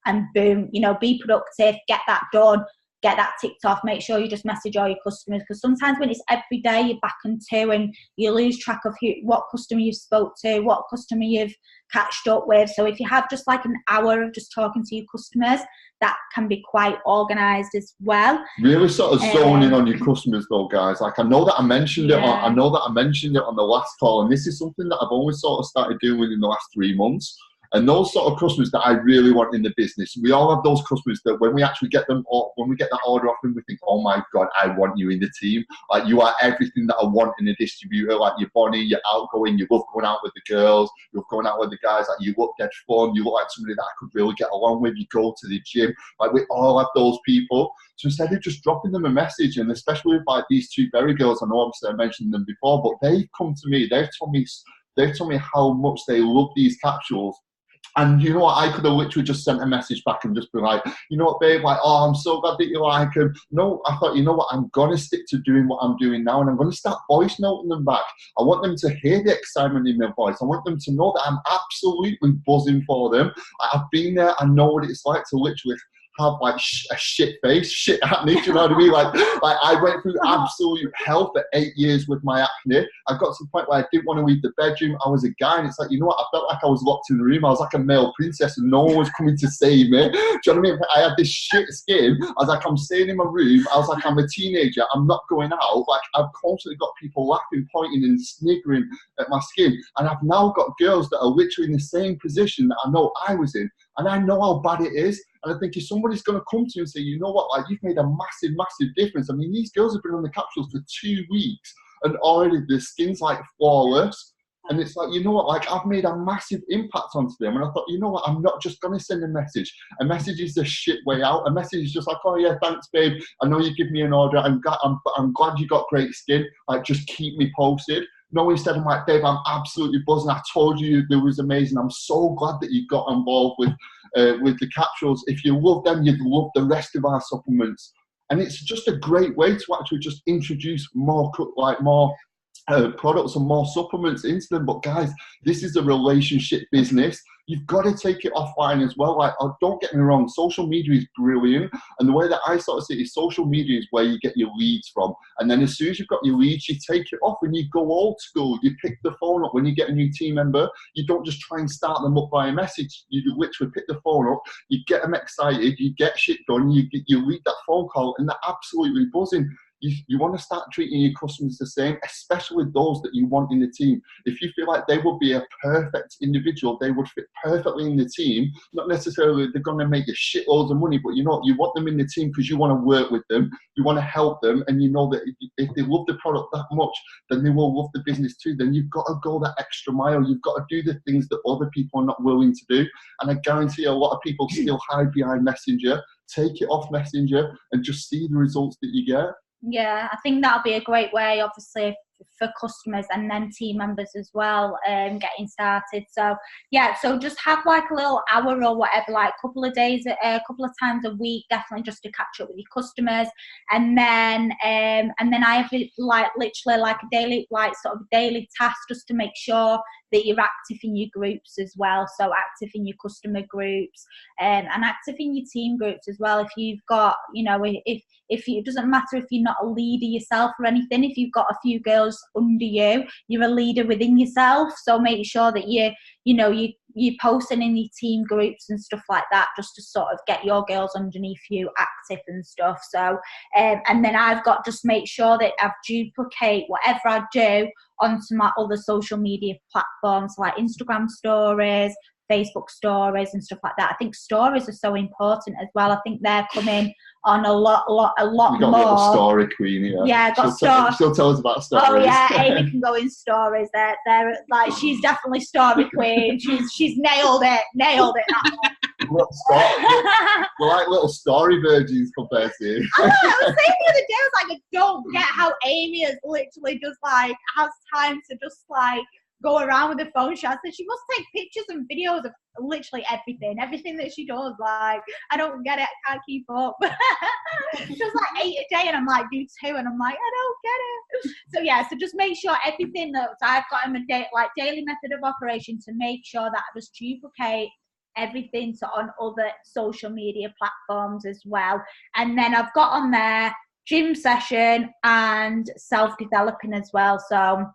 and boom, you know, be productive, get that done. Get that ticked off. Make sure you just message all your customers, because sometimes when it's every day, you're back and two, and you lose track of what customer you spoke to, what customer you've catched up with. So if you have just like an hour of just talking to your customers, that can be quite organised as well. Really sort of zone in on your customers though, guys. Like, I know that I mentioned it. Yeah. I know that I mentioned it on the last call, and this is something that I've always sort of started doing in the last 3 months. And those sort of customers that I really want in the business, we all have those customers that when we actually get them, or when we get that order off them, we think, oh my God, I want you in the team. Like, you are everything that I want in a distributor. Like, you're funny, you're outgoing, you love going out with the girls, you love going out with the guys. Like, you look dead fun, you look like somebody that I could really get along with. You go to the gym. Like, we all have those people. So instead of just dropping them a message, and especially with like these two berry girls, I know obviously I mentioned them before, but they've come to me, they've told me how much they love these capsules. And you know what, I could have literally just sent a message back and just been like, you know what, babe, like, oh, I'm so glad that you like them. No, I thought, you know what, I'm going to stick to doing what I'm doing now, and I'm going to start voice noting them back. I want them to hear the excitement in my voice. I want them to know that I'm absolutely buzzing for them. I've been there, I know what it's like to literally have like a shit face, shit acne, do you know what I mean? Like I went through absolute hell for 8 years with my acne. I got to the point where I didn't want to leave the bedroom. I was a guy, and it's like, you know what, I felt like I was locked in the room. I was like a male princess, and no one was coming to save me. Do you know what I mean? I had this shit skin. I was like, I'm staying in my room. I was like, I'm a teenager. I'm not going out. Like, I've constantly got people laughing, pointing and sniggering at my skin. And I've now got girls that are literally in the same position that I know I was in. And I know how bad it is. And I think if somebody's going to come to you and say, you know what, like, you've made a massive, massive difference. I mean, these girls have been on the capsules for 2 weeks. and already the skin's like flawless. And it's like, you know what, like I've made a massive impact onto them. And I thought, you know what, I'm not just going to send a message. A message is the shit way out. A message is just like, oh yeah, thanks babe. I know you give me an order. I'm glad you got great skin. Like just keep me posted. No, instead I'm like, babe, I'm absolutely buzzing. I told you it was amazing. I'm so glad that you got involved with the capsules. If you love them, you'd love the rest of our supplements. And it's just a great way to actually just introduce more products and more supplements into them. But guys, this is a relationship business. You've got to take it offline as well. Like, oh, don't get me wrong, social media is brilliant. And the way that I sort of see it is social media is where you get your leads from. And then as soon as you've got your leads, you take it off and you go old school. You pick the phone up when you get a new team member. You don't just try and start them up by a message. You literally pick the phone up, you get them excited, you get shit done, you lead that phone call, and they're absolutely buzzing. You want to start treating your customers the same, especially those that you want in the team. If you feel like they would be a perfect individual, they would fit perfectly in the team, not necessarily they're going to make you shitloads of money, but you know, you want them in the team because you want to work with them, you want to help them, and you know that if they love the product that much, then they will love the business too. Then you've got to go that extra mile. You've got to do the things that other people are not willing to do. And I guarantee a lot of people still hide behind Messenger. Take it off Messenger and just see the results that you get. Yeah, I think that'll be a great way, obviously, for customers and then team members as well, getting started. So yeah, so just have like a little hour or whatever, like a couple of times a week, definitely just to catch up with your customers. And then I have like literally like a daily, like sort of daily task just to make sure that you're active in your groups as well. So active in your customer groups, and active in your team groups as well. If you've got, you know, if it doesn't matter if you're not a leader yourself or anything, if you've got a few girls under you, you're a leader within yourself. So make sure that you're posting in your team groups and stuff like that, just to sort of get your girls underneath you active and stuff. So and then I've got just make sure that I've duplicate whatever I do onto my other social media platforms like Instagram stories, Facebook stories and stuff like that. I think stories are so important as well. I think they're coming on a lot you got more. A little story queen here. Yeah, I got stories. She'll tell us about stories. Oh yeah, Amy can go in stories. They're like, she's definitely story queen. She's nailed it. We're like little story virgins compared to you. I was saying the other day, I was like, I don't get how Amy is literally just like has time to just like go around with the phone shots. And she must take pictures and videos of literally everything that she does. Like, I don't get it. I can't keep up. She does like 8 a day, and I'm like, do 2, and I'm like, I don't get it. So yeah, so just make sure everything that I've got in my daily method of operation to make sure that I just duplicate everything on other social media platforms as well. And then I've got on there gym session and self-developing as well. So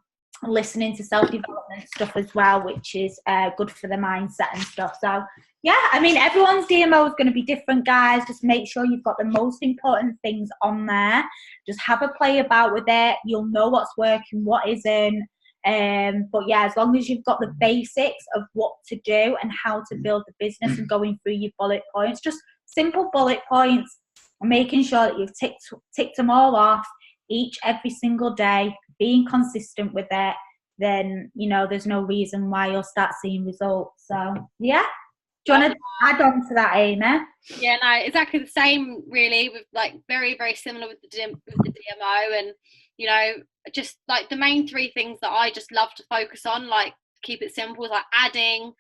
listening to self-development stuff as well, which is good for the mindset and stuff. So yeah, I mean, everyone's DMO is going to be different, guys. Just make sure you've got the most important things on there. Just have a play about with it. You'll know what's working, what isn't. But yeah, as long as you've got the basics of what to do and how to build the business and going through your bullet points, just simple bullet points, making sure that you've ticked them all off every single day, being consistent with it, then, you know, there's no reason why you'll start seeing results. So yeah. Do you want to add on to that, Amy? Yeah, no, exactly the same, really. With like very, very similar with the DMO, and you know, just like the main 3 things that I just love to focus on, like keep it simple, like adding,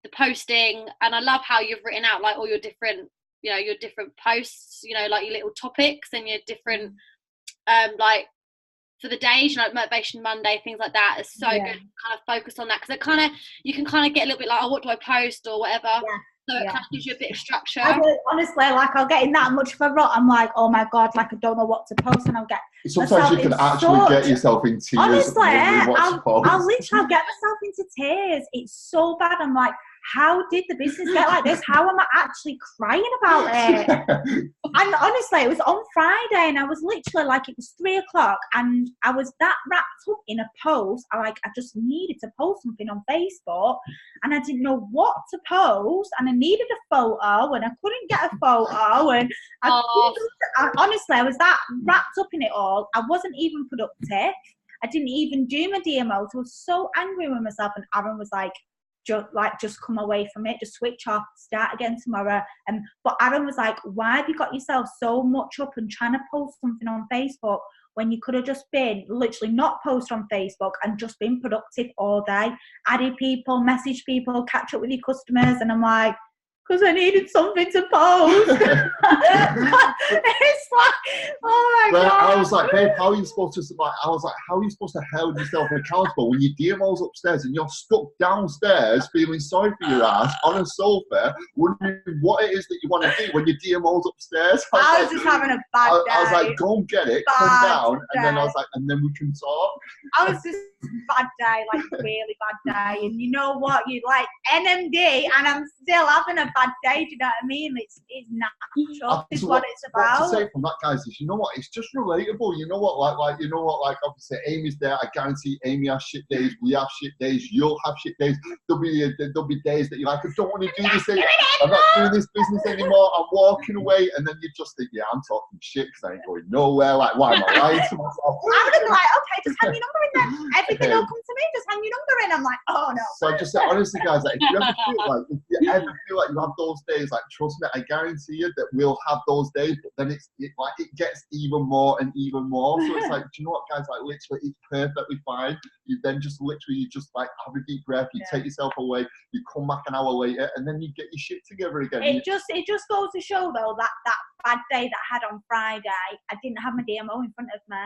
the posting, and I love how you've written out like all your different, you know, your different posts, you know, like your little topics and your different, like for the days, you know, like Motivation Monday, things like that. It's so good to kind of focus on that, because it kind of, you can kind of get a little bit like, oh, what do I post or whatever. So it kind of gives you a bit of structure. Honestly, like I'll get in that much of a rut. I'm like, oh my God, like I don't know what to post, and I'll get. Sometimes you can actually get yourself in tears. Honestly, I'll literally get myself into tears. It's so bad. I'm like, how did the business get like this? How am I actually crying about it? And honestly, it was on Friday, and I was literally like, it was 3:00, and I was that wrapped up in a post. I just needed to post something on Facebook, and I didn't know what to post, and I needed a photo, and I couldn't get a photo, and honestly, I was that wrapped up in it all. I wasn't even productive. I didn't even do my DMOs. I was so angry with myself, and Aaron was like, just come away from it, just switch off, start again tomorrow. But Aaron was like, why have you got yourself so much up and trying to post something on Facebook when you could have just been literally not post on Facebook and just been productive all day, added people, message people, catch up with your customers? And I'm like, because I needed something to post. It's like, oh my God. I was like, babe, how are you supposed to survive? I was like, how are you supposed to hold yourself accountable when your DMO's upstairs and you're stuck downstairs feeling sorry for your ass on a sofa, wondering what it is that you want to do when your DMO's upstairs? I was just having a bad day. I was like, go and get it, come down. And then I was like, and then we can talk. I was just bad day, like really bad day. And you know what? You like NMD, and I'm still having a bad day. Do you know what I mean? It's natural. It's what it's about. What to say from that, guys, is you know what? It's just relatable. You know what? Like you know what? Like obviously, Amy's there. I guarantee Amy has shit days. We have shit days. You'll have shit days. There'll be days that you're like, I don't want to do this. I'm not doing this business anymore. I'm walking away, and then you just think, yeah, I'm talking shit because I ain't going nowhere. Like, why am I lying to myself? I'm gonna be like, okay, just hang your number in there. Everything will come to me. Just hang your number in. I'm like, oh no. So I just say, honestly, guys, like, if you ever feel like you have those days, like trust me, I guarantee you that we'll have those days. But then it gets even more and even more. So it's like, do you know what, guys? Like literally, it's perfectly fine. You then just literally like have a deep breath. You take yourself away. You come back an hour later, and then you get your shit together again. It just goes to show though that bad day that I had on Friday, I didn't have my DMO in front of me.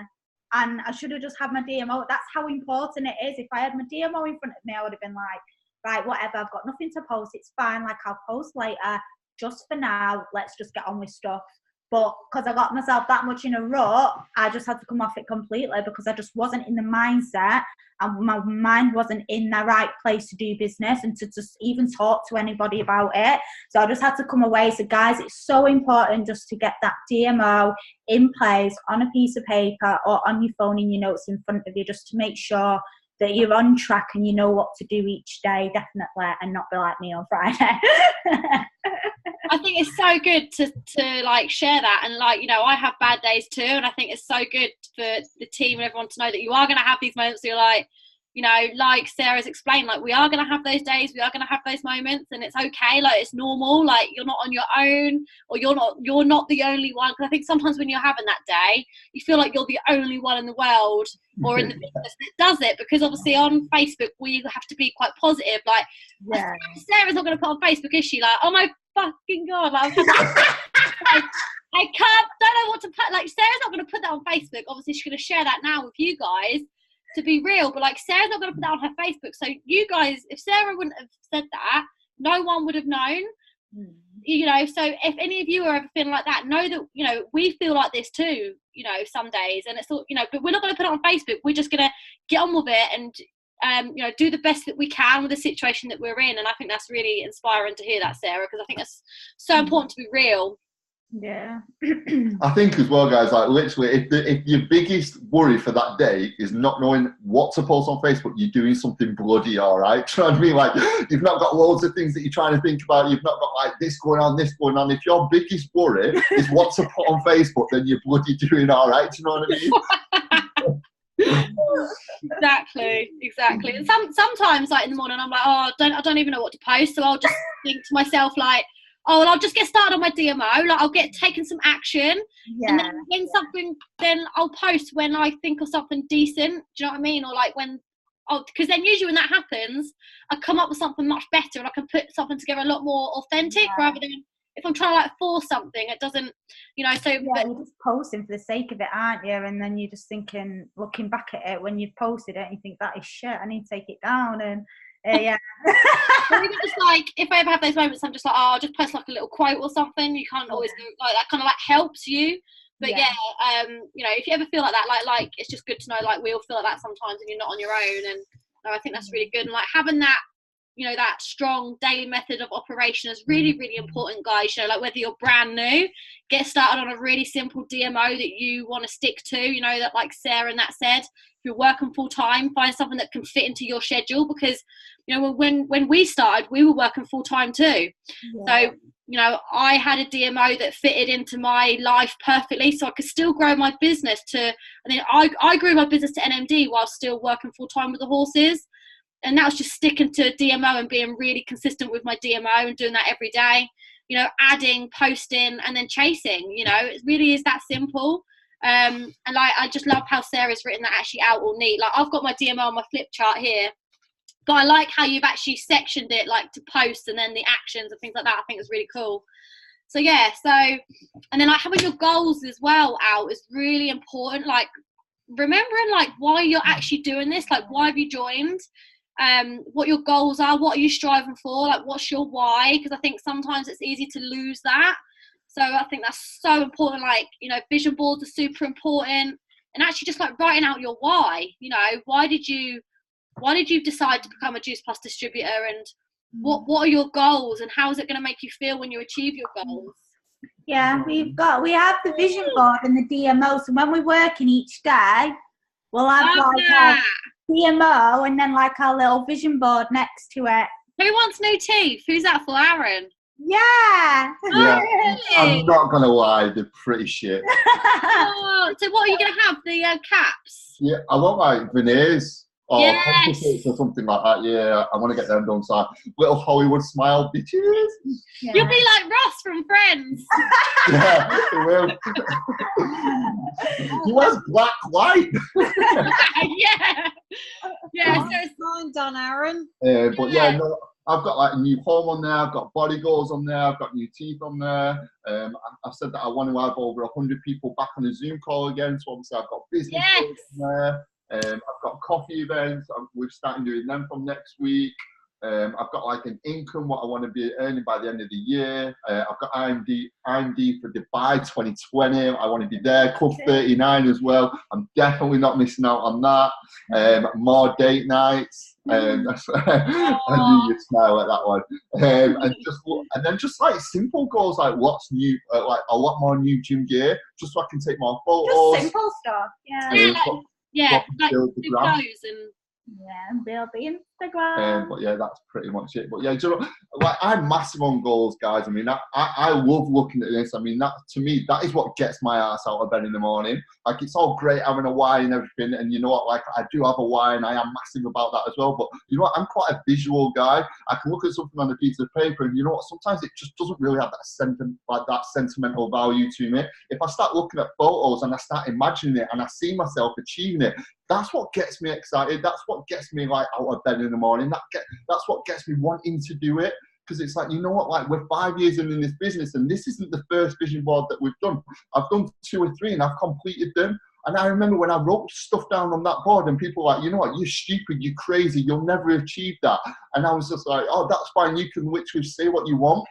And I should have just had my DMO. That's how important it is. If I had my DMO in front of me, I would have been like, right, whatever, I've got nothing to post. It's fine. Like, I'll post later. Just for now, let's just get on with stuff. But because I got myself that much in a rut, I just had to come off it completely because I just wasn't in the mindset and my mind wasn't in the right place to do business and to just even talk to anybody about it. So I just had to come away. So guys, it's so important just to get that DMO in place on a piece of paper or on your phone in your notes in front of you, just to make sure that you're on track and you know what to do each day, definitely, and not be like me on Friday. I think it's so good to like share that, and like, you know, I have bad days too, and I think it's so good for the team and everyone to know that you are going to have these moments where you're like, you know, like Sarah's explained, like we are going to have those days, we are going to have those moments, and it's okay. Like, it's normal. Like, you're not on your own, or you're not the only one. Because I think sometimes when you're having that day, you feel like you're the only one in the world or in the business that does it. Because obviously on Facebook we have to be quite positive. Like, yeah. Sarah's not going to put on Facebook, is she? Like, oh my fucking God, like, I can't, don't know what to put. Like, Sarah's not going to put that on Facebook. Obviously she's going to share that now with you guys, to be real, but like, Sarah's not going to put that on her Facebook. So you guys, if Sarah wouldn't have said that, no one would have known. You know, so if any of you are ever feeling like that, know that, you know, we feel like this too, you know, some days, and it's all, you know, but we're not going to put it on Facebook. We're just going to get on with it and you know, do the best that we can with the situation that we're in. And I think that's really inspiring to hear that, Sarah, because I think that's so important to be real. Yeah. I think as well, guys, like literally, if your biggest worry for that day is not knowing what to post on Facebook, you're doing something bloody all right. Do you know what I mean? Like, you've not got loads of things that you're trying to think about. You've not got like this going on. If your biggest worry is what to put on Facebook, then you're bloody doing all right. Do you know what I mean? Exactly. And sometimes, like in the morning, I'm like, oh, I don't even know what to post. So I'll just think to myself, like, oh, well, I'll just get started on my DMO. Like, I'll get taken some action, and then I'll post when I think of something decent. Do you know what I mean? Or like because then usually when that happens, I come up with something much better, and I can put something together a lot more authentic, rather than if I'm trying to like force something, it doesn't, you know. So you're just posting for the sake of it, aren't you? And then you're just thinking, looking back at it when you've posted it, and you think, that is shit, I need to take it down. And yeah. Even just like, if I ever have those moments, I'm just like, oh, I'll just post like a little quote or something. You can't always do like that, kind of like helps you. But you know, if you ever feel like that, like it's just good to know, like, we all feel like that sometimes, and you're not on your own. And I think that's really good. And like, having that, you know, that strong daily method of operation is really, really important, guys. You know, like, whether you're brand new, get started on a really simple DMO that you want to stick to, you know, that like Sarah and that said. If you're working full time, find something that can fit into your schedule, because, you know, when we started, we were working full time too. So you know, I had a DMO that fitted into my life perfectly, so I could still grow my business and then I grew my business to NMD while still working full time with the horses. And that was just sticking to DMO and being really consistent with my DMO and doing that every day, you know, adding, posting, and then chasing. You know, it really is that simple. And like, I just love how Sarah's written that actually out all neat. Like, I've got my DMO on my flip chart here, but I like how you've actually sectioned it, like to post and then the actions and things like that. I think it's really cool. So yeah, and then like having your goals as well out is really important. Like remembering like why you're actually doing this, like why have you joined? What your goals are, what are you striving for, like what's your why? Because I think sometimes it's easy to lose that. So I think that's so important. Like, you know, vision boards are super important, and actually just like writing out your why. You know, why did you decide to become a Juice Plus distributor, and what are your goals, and how is it going to make you feel when you achieve your goals? Yeah, we have the vision board and the DMO. So when we're working each day, we'll have like our DMO and then like our little vision board next to it. Who wants new teeth? Who's that for, Aaron? Yeah. Yeah. Really? I'm not gonna lie, they're pretty shit. Oh, so what are you gonna have? The caps? Yeah, I want like veneers or Yes. composites or something like that. Yeah, I want to get them done. So little Hollywood smile, bitches. Yeah. You'll be like Ross from Friends. Yeah, it will. He wears black light. Yeah. Yeah. So it's Mine done, Aaron. But yeah, no, I've got like a new home on there. I've got body goals on there. I've got new teeth on there. I've said that I want to have over 100 people back on the Zoom call again. So obviously I've got business goals on there. I've got coffee events. We're starting doing them from next week. I've got like an income, what I want to be earning by the end of the year. I've got IMD for Dubai 2020. I want to be there. Club 39 as well. I'm definitely not missing out on that. More date nights. I knew you'd smile at that one. And then just like simple goals, like what's new, like a lot more new gym gear, just so I can take more photos. Just simple stuff. Yeah. like build the new brand. clothes and. Yeah, build the Instagram. But yeah, that's pretty much it. But yeah, do you know, like I'm massive on goals, guys. I mean, I love looking at this. I mean, that to me, that is what gets my ass out of bed in the morning. Like, it's all great having a why and everything, and you know what? Like, I do have a why, and I am massive about that as well. But you know what? I'm quite a visual guy. I can look at something on a piece of paper, and you know what? Sometimes it just doesn't really have that sentimental value to me. If I start looking at photos and I start imagining it, and I see myself achieving it, that's what gets me excited. That's what gets me like out of bed in the morning. That's what gets me wanting to do it. Because it's like, you know what, like we're 5 years in this business, and this isn't the first vision board that we've done. I've done 2 or 3 and I've completed them. And I remember when I wrote stuff down on that board and people were like, you know what, you're stupid, you're crazy, you'll never achieve that. And I was just like, oh, that's fine, you can literally say what you want.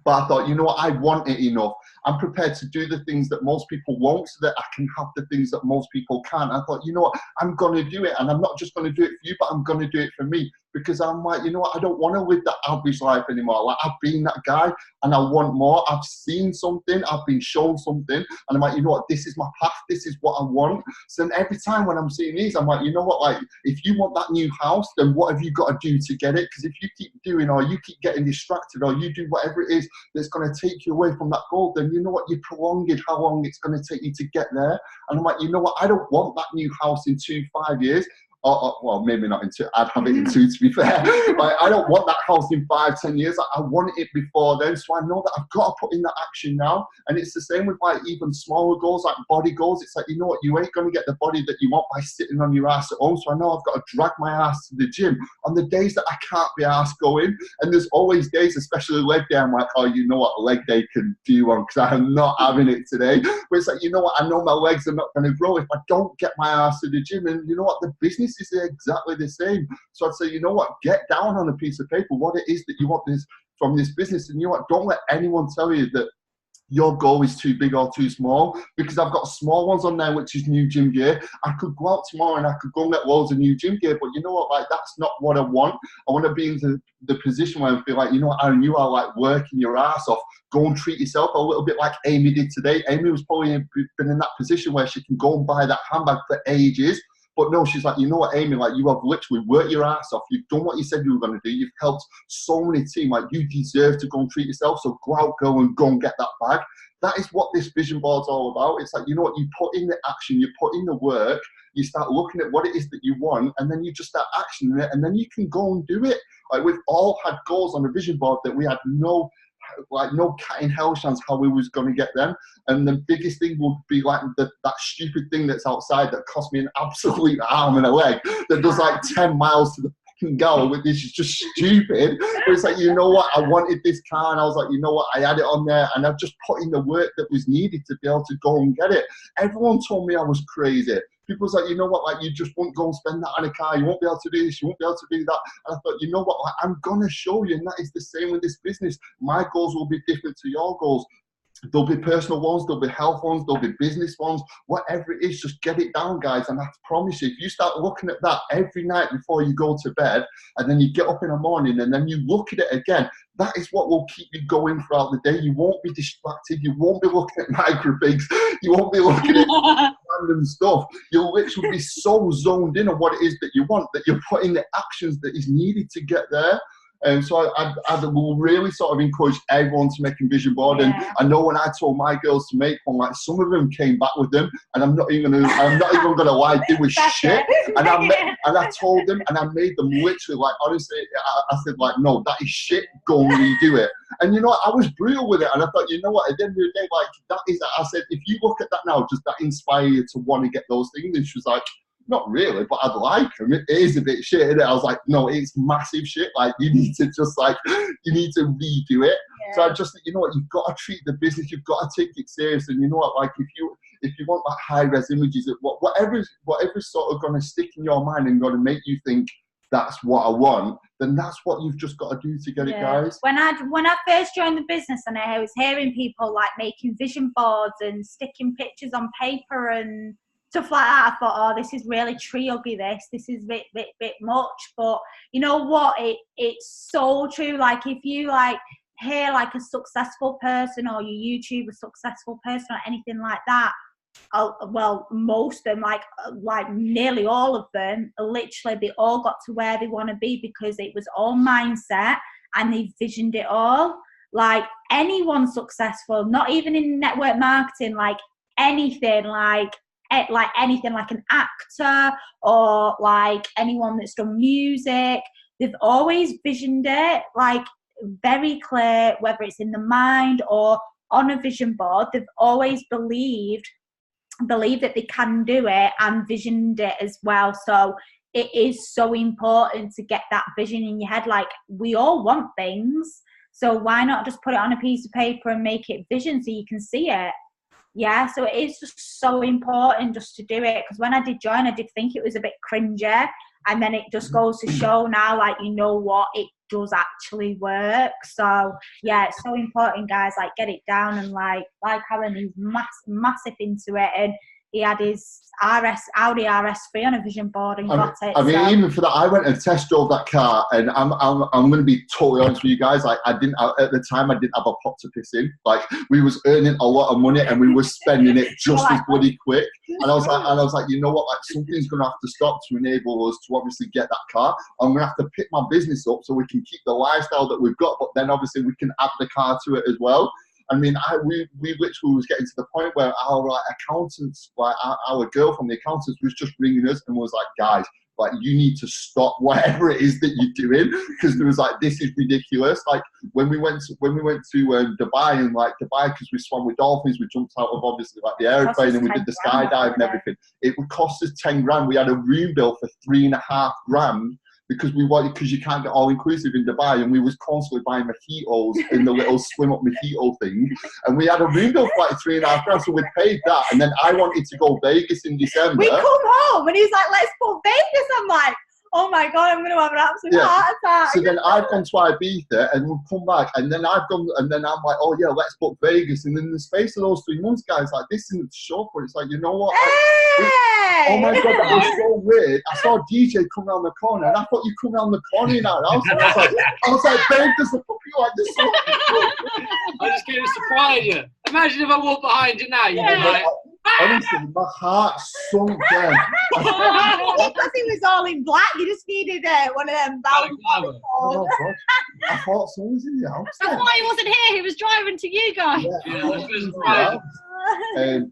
But I thought, you know what, I want it enough. I'm prepared to do the things that most people won't so that I can have the things that most people can't. I thought, you know what, I'm going to do it. And I'm not just going to do it for you, but I'm going to do it for me. Because I'm like, you know what, I don't want to live that average life anymore. Like, I've been that guy and I want more. I've seen something, I've been shown something. And I'm like, you know what, this is my path, this is what I want. So then every time when I'm seeing these, I'm like, you know what, like, if you want that new house, then what have you got to do to get it? Because if you keep doing, or you keep getting distracted, or you do whatever it is that's going to take you away from that goal, then you know what, you're prolonging how long it's going to take you to get there. And I'm like, you know what, I don't want that new house in 2-5 years. Well, maybe not in 2. I'd have it in 2, to be fair. Like, I don't want that house in 5-10 years. I want it before then. So I know that I've got to put in that action now. And it's the same with like even smaller goals, like body goals. It's like, you know what, you ain't going to get the body that you want by sitting on your ass at home. So I know I've got to drag my ass to the gym on the days that I can't be arsed going. And there's always days, especially leg day, I'm like, oh, you know what, leg day can do one because I'm not having it today. But it's like, you know what, I know my legs are not going to grow if I don't get my ass to the gym. And you know what, the business is exactly the same. So I'd say, you know what, get down on a piece of paper what it is that you want from this business, and you know what, don't let anyone tell you that your goal is too big or too small, because I've got small ones on there, which is new gym gear. I could go out tomorrow and I could go and get loads of new gym gear, but you know what, like, that's not what I want. I want to be in the position where I feel like, you know what, Aaron, you are like working your ass off. Go and treat yourself a little bit like Amy did today. Amy was probably been in that position where she can go and buy that handbag for ages, But no, she's like, you know what, Amy, like, you have literally worked your ass off. You've done what you said you were going to do. You've helped so many teams. Like, you deserve to go and treat yourself. So go out, go and get that bag. That is what this vision board's all about. It's like, you know what, you put in the action, you put in the work, you start looking at what it is that you want, and then you just start actioning it, and then you can go and do it. Like, we've all had goals on the vision board that we had no cat in hell chance how we was going to get them. And the biggest thing would be like that stupid thing that's outside that cost me an absolute arm and a leg that does like 10 miles to the fucking goal, which is just stupid. But it's like, you know what, I wanted this car, and I was like, you know what, I had it on there, and I've just put in the work that was needed to be able to go and get it. Everyone told me I was crazy. People was like, you know what, like, you just won't go and spend that on a car. You won't be able to do this. You won't be able to do that. And I thought, you know what, like, I'm going to show you. And that is the same with this business. My goals will be different to your goals. There'll be personal ones, there'll be health ones, there'll be business ones, whatever it is, just get it down, guys. And I promise you, if you start looking at that every night before you go to bed, and then you get up in the morning and then you look at it again, that is what will keep you going throughout the day. You won't be distracted. You won't be looking at microfigs. You won't be looking at random stuff. You'll literally be so zoned in on what it is that you want that you're putting the actions that is needed to get there. And so I will really sort of encourage everyone to make a vision board. Yeah. And I know when I told my girls to make one, like, some of them came back with them, and I'm not even gonna lie, they were shit. And I told them, and I made them literally, like, honestly, I said, like, no, that is shit. Go and redo it. And you know what, I was brutal with it, and I thought, you know what, at the end of the day, like, that is, I said, if you look at that now, does that inspire you to want to get those things? And she was like, not really, but I'd like them. It is a bit shit, isn't it? I was like, no, it's massive shit. Like, you need to just, like, you need to redo it. Yeah. So I just think, you know what, you've got to treat the business, you've got to take it serious. And you know what, like, if you want that high-res images, whatever's sort of going to stick in your mind and going to make you think that's what I want, then that's what you've just got to do to get it, guys. When I first joined the business and I was hearing people, like, making vision boards and sticking pictures on paper and stuff like that, I thought, oh, this is really tree-huggy, this is a bit much. But you know what, it's so true. Like, if you, like, hear, like, a successful person, or you YouTube a successful person or anything like that, well, most of them, like nearly all of them, literally, they all got to where they want to be because it was all mindset and they visioned it all. Like, anyone successful, not even in network marketing, like anything, like anything, like an actor or like anyone that's done music, they've always visioned it, like, very clear, whether it's in the mind or on a vision board. They've always believed that they can do it and visioned it as well. So it is so important to get that vision in your head. Like, we all want things, so why not just put it on a piece of paper and make it vision so you can see it? Yeah, so it is just so important just to do it, because when I did join, I did think it was a bit cringy, and then it just goes to show now, like, you know what, it does actually work. So yeah, it's so important, guys, like, get it down. And like Aaron, he's massive into it, and he had his Audi RS3 on a vision board and got it. I mean, even for that, I went and test drove that car, and I'm going to be totally honest with you guys. Like, at the time, I didn't have a pot to piss in. Like, we was earning a lot of money, and we were spending it just as bloody quick. And I was like, you know what? Like, something's going to have to stop to enable us to obviously get that car. I'm going to have to pick my business up so we can keep the lifestyle that we've got, but then obviously we can add the car to it as well. I mean, we literally was getting to the point where our, like, accountants, like our girl from the accountants, was just ringing us and was like, guys, like, you need to stop whatever it is that you're doing, because there was like, this is ridiculous. Like, when we went to Dubai, and like Dubai, because we swam with dolphins, we jumped out of obviously like the airplane, and we did the skydive and everything. It would cost us 10 grand. We had a room bill for 3.5 grand. Because you can't get all inclusive in Dubai, and we was constantly buying mojitos in the little swim up mojito thing, and we had a room bill for like 3.5 grand, so we paid that. And then I wanted to go Vegas in December. We come home and he's like, let's go Vegas. I'm like, oh my God, I'm going to have an absolute heart attack. So then I've gone to Ibiza, and we've come back, and then I'm like, oh yeah, let's book Vegas. And in the space of those 3 months, guys, like, this isn't show for it. It's like, you know what? Oh my God, that was so weird. I saw a DJ come around the corner, and I thought you come around the corner now. I was like, babe, there's a puppy like this. I just came to surprise you. Imagine if I walked behind you now, you'd be like, Honestly, my heart sunk then. Because he was all in black, you just needed one of them balance. Oh, God. I thought someone was in the house. That's why he wasn't here. He was driving to you guys. Yeah, I thought he was in the house.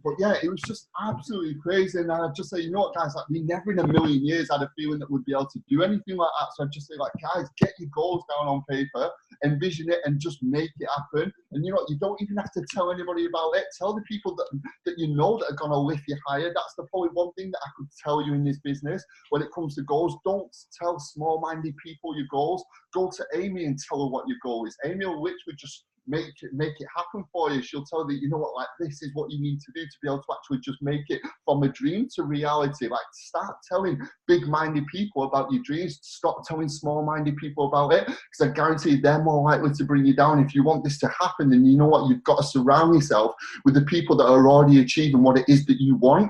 But yeah, it was just absolutely crazy. And I'd just say, you know what, guys, like, we never in a million years had a feeling that we'd be able to do anything like that. So I'd just say, like, guys, get your goals down on paper, envision it, and just make it happen. And you know what, you don't even have to tell anybody about it. Tell the people that you know that are going to lift you higher. That's the probably one thing that I could tell you in this business when it comes to goals. Don't tell small-minded people your goals. Go to Amy and tell her what your goal is. Amy will literally just make it happen for you. She'll tell you, you know what, like, this is what you need to do to be able to actually just make it from a dream to reality. Like, start telling big-minded people about your dreams. Stop telling small-minded people about it, because I guarantee they're more likely to bring you down. If you want this to happen, then you know what, you've got to surround yourself with the people that are already achieving what it is that you want.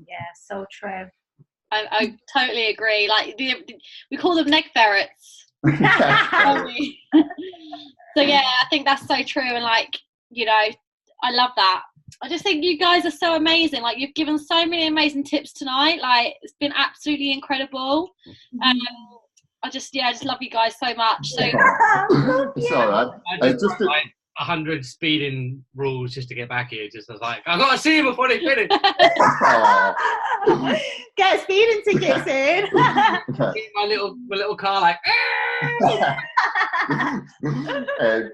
Yeah, so true. I totally agree. Like, we call them neck ferrets. So yeah, I think that's so true. And like, you know, I love that. I just think you guys are so amazing. Like, you've given so many amazing tips tonight. Like, it's been absolutely incredible. I just love you guys so much. So it's all right. I just like 100 speeding rules just to get back here. Just as like, I've got to see you before they finish. Get speeding tickets in. my little car like.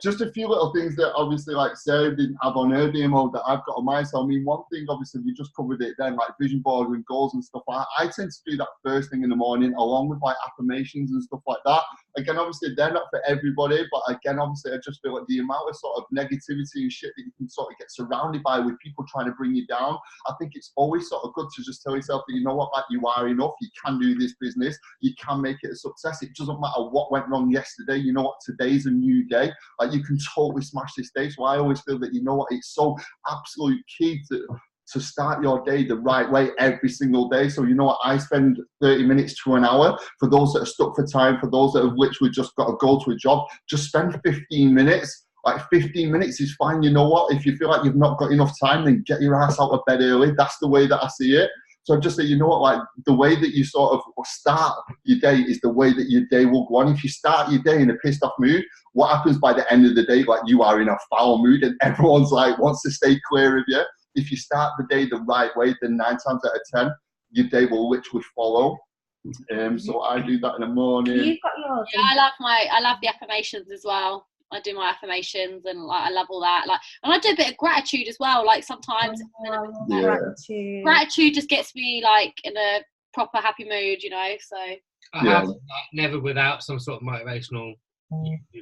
Just a few little things that obviously, like, Sarah didn't have on her demo that I've got on mine. So I mean, one thing, obviously, we just covered it then, like vision board and goals and stuff like that. I tend to do that first thing in the morning, along with like affirmations and stuff like that. Again, obviously, they're not for everybody, but again, obviously, I just feel like the amount of sort of negativity and shit that you can sort of get surrounded by with people trying to bring you down, I think it's always sort of good to just tell yourself that, you know what, like, you are enough, you can do this business, you can make it a success. It doesn't matter what went wrong yesterday, you know what, today's a new day. Like, you can totally smash this day. So I always feel that, you know what, it's so absolute key to start your day the right way every single day. So you know what, I spend 30 minutes to an hour. For those that are stuck for time, for those that have literally just got to go to a job, just spend 15 minutes. Like, 15 minutes is fine. You know what, if you feel like you've not got enough time, then get your ass out of bed early. That's the way that I see it. So I just say, you know what, like, the way that you sort of start your day is the way that your day will go on. If you start your day in a pissed off mood, what happens by the end of the day? Like, you are in a foul mood and everyone's like, wants to stay clear of you. If you start the day the right way, then 9 times out of 10, your day will literally follow. So I do that in the morning. You've got yours. yeah, I love the affirmations as well. I do my affirmations and like, I love all that. Like, and I do a bit of gratitude as well. Like, sometimes gratitude just gets me like in a proper happy mood, you know. So I have never without some sort of motivational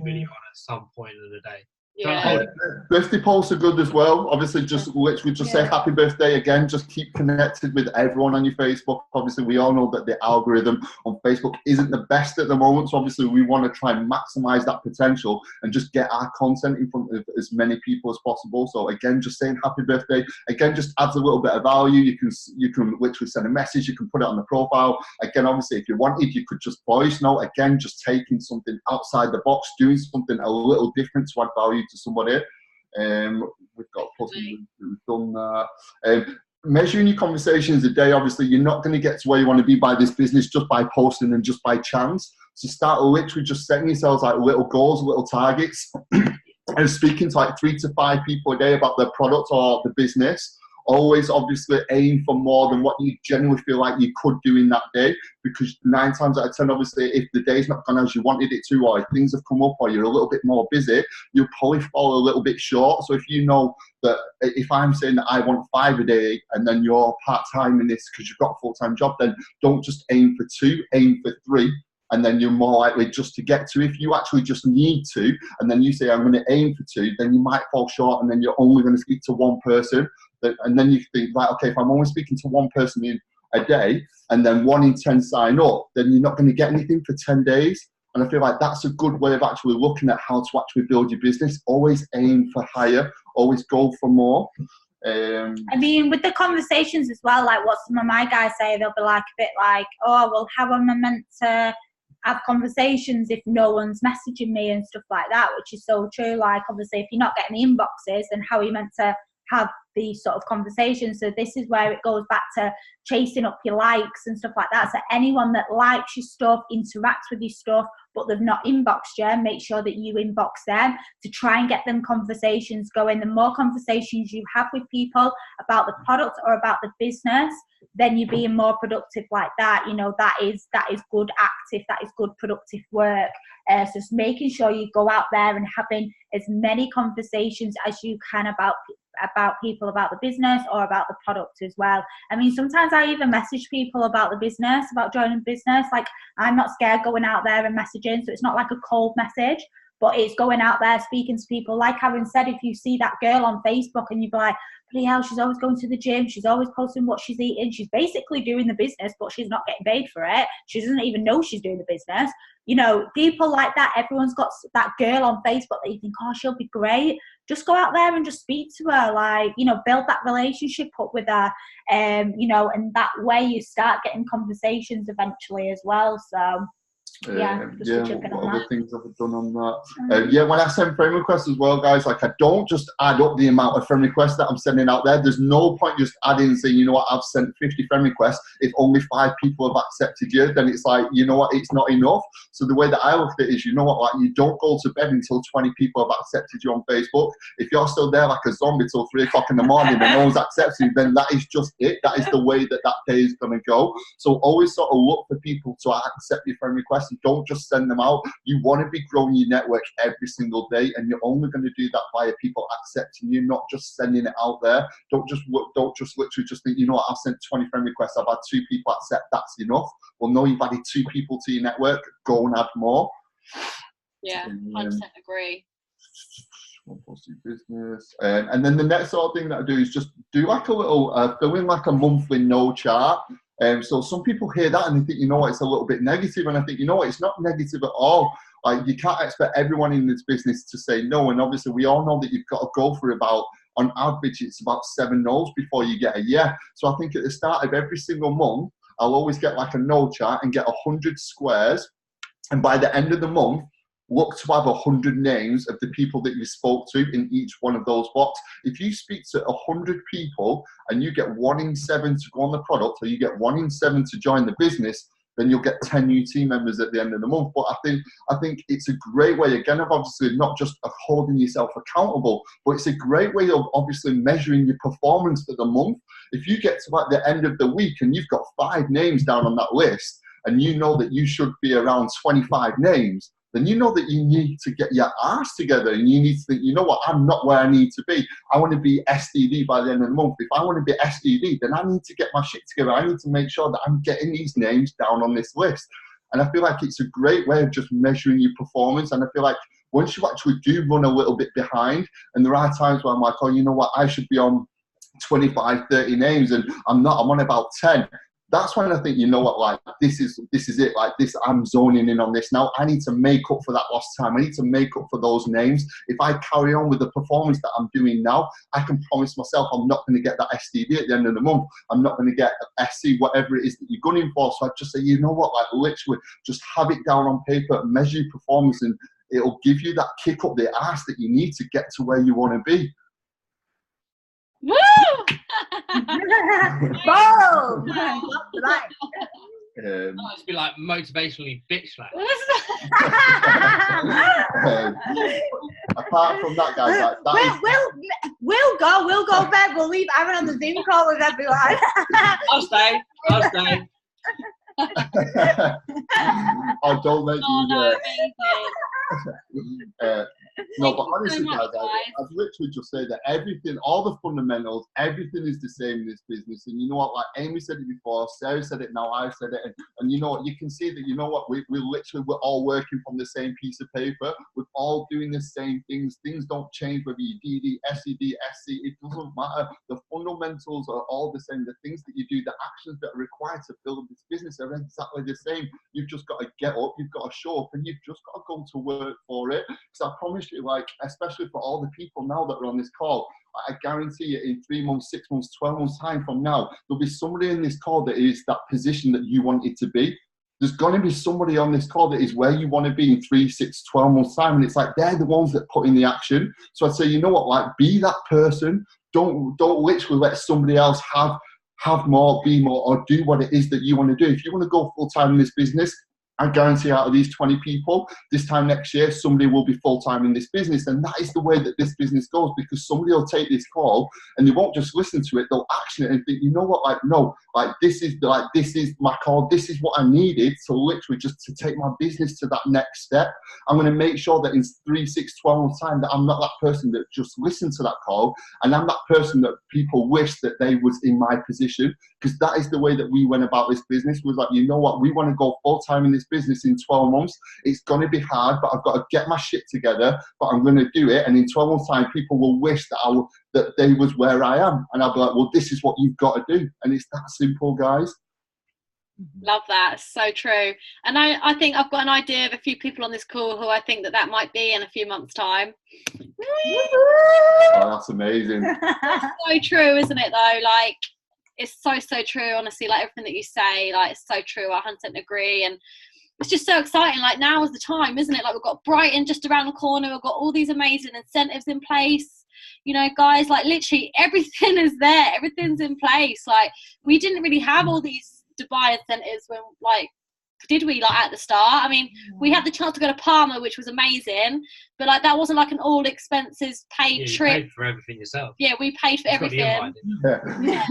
video on at some point of the day. yeah. Birthday posts are good as well. Obviously, just literally just say happy birthday again. Just keep connected with everyone on your Facebook. Obviously, we all know that the algorithm on Facebook isn't the best at the moment. So obviously, we want to try and maximize that potential and just get our content in front of as many people as possible. So again, just saying happy birthday again just adds a little bit of value. You can literally send a message. You can put it on the profile. Again, obviously, if you wanted, you could just voice note. Again, just taking something outside the box, doing something a little different to add value to somebody. We've got we've done that. Measuring your conversations a day. Obviously, you're not going to get to where you want to be by this business just by posting and just by chance. So start literally just setting yourselves like little goals, little targets, and speaking to like 3 to 5 people a day about their product or the business. Always obviously aim for more than what you genuinely feel like you could do in that day, because 9 times out of 10, obviously, if the day's not gone as you wanted it to, or if things have come up, or you're a little bit more busy, you'll probably fall a little bit short. So if you know that if I'm saying that I want 5 a day, and then you're part-time in this because you've got a full-time job, then don't just aim for 2, aim for 3. And then you're more likely just to get to. If you actually just need to, and then you say, I'm going to aim for 2, then you might fall short, and then you're only going to speak to 1 person. And then you think, right, okay, if I'm only speaking to 1 person in a day, and then 1 in 10 sign up, then you're not going to get anything for 10 days. And I feel like that's a good way of actually looking at how to actually build your business. Always aim for higher, always go for more. I mean, with the conversations as well, like what some of my guys say, they'll be like a bit like, oh, well, how am I meant to have conversations if no one's messaging me and stuff like that, which is so true. Like, obviously, if you're not getting the inboxes, then how are you meant to have these sort of conversations. So this is where it goes back to chasing up your likes and stuff like that. So anyone that likes your stuff, interacts with your stuff, but they've not inboxed you, make sure that you inbox them to try and get them conversations going. The more conversations you have with people about the product or about the business, then you're being more productive like that. You know, that is good active, that is good productive work. So just making sure you go out there and having as many conversations as you can about people, about the business or about the product as well. I mean, sometimes I even message people about the business, about joining business. Like, I'm not scared going out there and messaging, so it's not like a cold message, but it's going out there, speaking to people. Like Aaron said, if you see that girl on Facebook and you're like, bloody hell, she's always going to the gym, she's always posting what she's eating, she's basically doing the business, but she's not getting paid for it, she doesn't even know she's doing the business. You know, people like that, everyone's got that girl on Facebook that you think, oh, she'll be great. Just go out there and just speak to her, like, you know, build that relationship up with her, you know, and that way you start getting conversations eventually as well. So What other things have I done on that? Mm. When I send friend requests as well, guys, like, I don't just add up the amount of friend requests that I'm sending out there. There's no point just adding and saying, you know what, I've sent 50 friend requests. If only 5 people have accepted you, then it's like, you know what, it's not enough. So the way that I look at it is, you know what, like, you don't go to bed until 20 people have accepted you on Facebook. If you're still there like a zombie till 3 o'clock in the morning and no one's accepted you, then that is just it. That is the way that day is going to go. So always sort of look for people to accept your friend requests. Don't just send them out. You want to be growing your network every single day, and you're only going to do that via people accepting you, not just sending it out there. Don't just literally just think, you know what, I've sent 20 friend requests, I've had 2 people accept, that's enough. Well, no, you've added 2 people to your network. Go and add more. Yeah, 100% agree. Business, and then the next sort of thing that I do is just do like a little fill in like a monthly no chart. So some people hear that and they think, you know what, it's a little bit negative, and I think, you know what, it's not negative at all. Like, you can't expect everyone in this business to say no, and obviously we all know that you've got to go for about, on average, it's about 7 no's before you get a yeah. So I think at the start of every single month, I'll always get like a no chart and get 100 squares, and by the end of the month, look to have 100 names of the people that you spoke to in each one of those boxes. If you speak to 100 people and you get 1 in 7 to go on the product, or you get 1 in 7 to join the business, then you'll get 10 new team members at the end of the month. But I think it's a great way, again, of obviously not just of holding yourself accountable, but it's a great way of obviously measuring your performance for the month. If you get to like the end of the week and you've got 5 names down on that list, and you know that you should be around 25 names, then you know that you need to get your arse together, and you need to think, you know what, I'm not where I need to be. I want to be SDD by the end of the month. If I want to be SDD, then I need to get my shit together. I need to make sure that I'm getting these names down on this list. And I feel like it's a great way of just measuring your performance. And I feel like once you actually do run a little bit behind, and there are times where I'm like, oh, you know what, I should be on 25, 30 names, and I'm not, I'm on about 10. That's when I think, you know what, like, this is it, like, this, I'm zoning in on this now. I need to make up for that lost time. I need to make up for those names. If I carry on with the performance that I'm doing now, I can promise myself I'm not going to get that SDD at the end of the month. I'm not going to get SC, whatever it is that you're gunning for. So I just say, you know what, like, literally just have it down on paper, measure your performance, and it'll give you that kick up the arse that you need to get to where you want to be. Woo! Boom! Must be like motivationally bitch slap. Apart from that, guys, like, we'll go back. We'll leave Aaron on the Zoom call with everyone. I'll stay. Oh, don't make me no, but honestly, so much, guys, I've literally just said that everything, all the fundamentals, everything is the same in this business. And you know what, like Amy said it before, Sarah said it, now I've said it. And you know what, you can see that, you know what, we're all working from the same piece of paper. We're all doing the same things. Things don't change whether you DD, SED, SC, it doesn't matter. The fundamentals are all the same. The things that you do, the actions that are required to build this business are exactly the same. You've just got to get up, you've got to show up, and you've just got to go to work for it. Because I promise you, like, especially for all the people now that are on this call, I guarantee you in 3 months, 6 months, 12 months time from now, there'll be somebody in this call that is that position that you want it to be. There's going to be somebody on this call that is where you want to be in 3, 6, 12 months time. And it's like, they're the ones that put in the action. So I'd say, you know what, like, be that person, don't literally let somebody else have more, be more, or do what it is that you want to do. If you want to go full time in this business, I guarantee out of these 20 people, this time next year, somebody will be full-time in this business. And that is the way that this business goes, because somebody will take this call and they won't just listen to it, they'll action it and think, you know what, like, no, this is my call, this is what I needed to literally just to take my business to that next step. I'm going to make sure that in 3, 6, 12 months time that I'm not that person that just listened to that call, and I'm that person that people wish that they was in my position, because that is the way that we went about this business. Was like, you know what, we want to go full-time in this business in 12 months. It's going to be hard, but I've got to get my shit together, but I'm going to do it. And in 12 months time, people will wish that they was where I am. And I'll be like, well, this is what you've got to do. And it's that simple, guys. Love that. So true. And I think I've got an idea of a few people on this call who I think that might be in a few months' time. Oh, that's amazing. So true, isn't it, though? Like, it's so true, honestly. Like, everything that you say, like, it's so true. I 100% agree. And it's just so exciting. Like, now is the time, isn't it? Like, we've got Brighton just around the corner. We've got all these amazing incentives in place. You know, guys, like, literally everything is there. Everything's in place. Like, we didn't really have all these Dubai incentives when, like, did we, like, at the start? I mean, we had the chance to go to Palma, which was amazing, but, like, that wasn't like an all expenses paid trip. You paid for everything yourself. Yeah, we paid for everything. Yeah.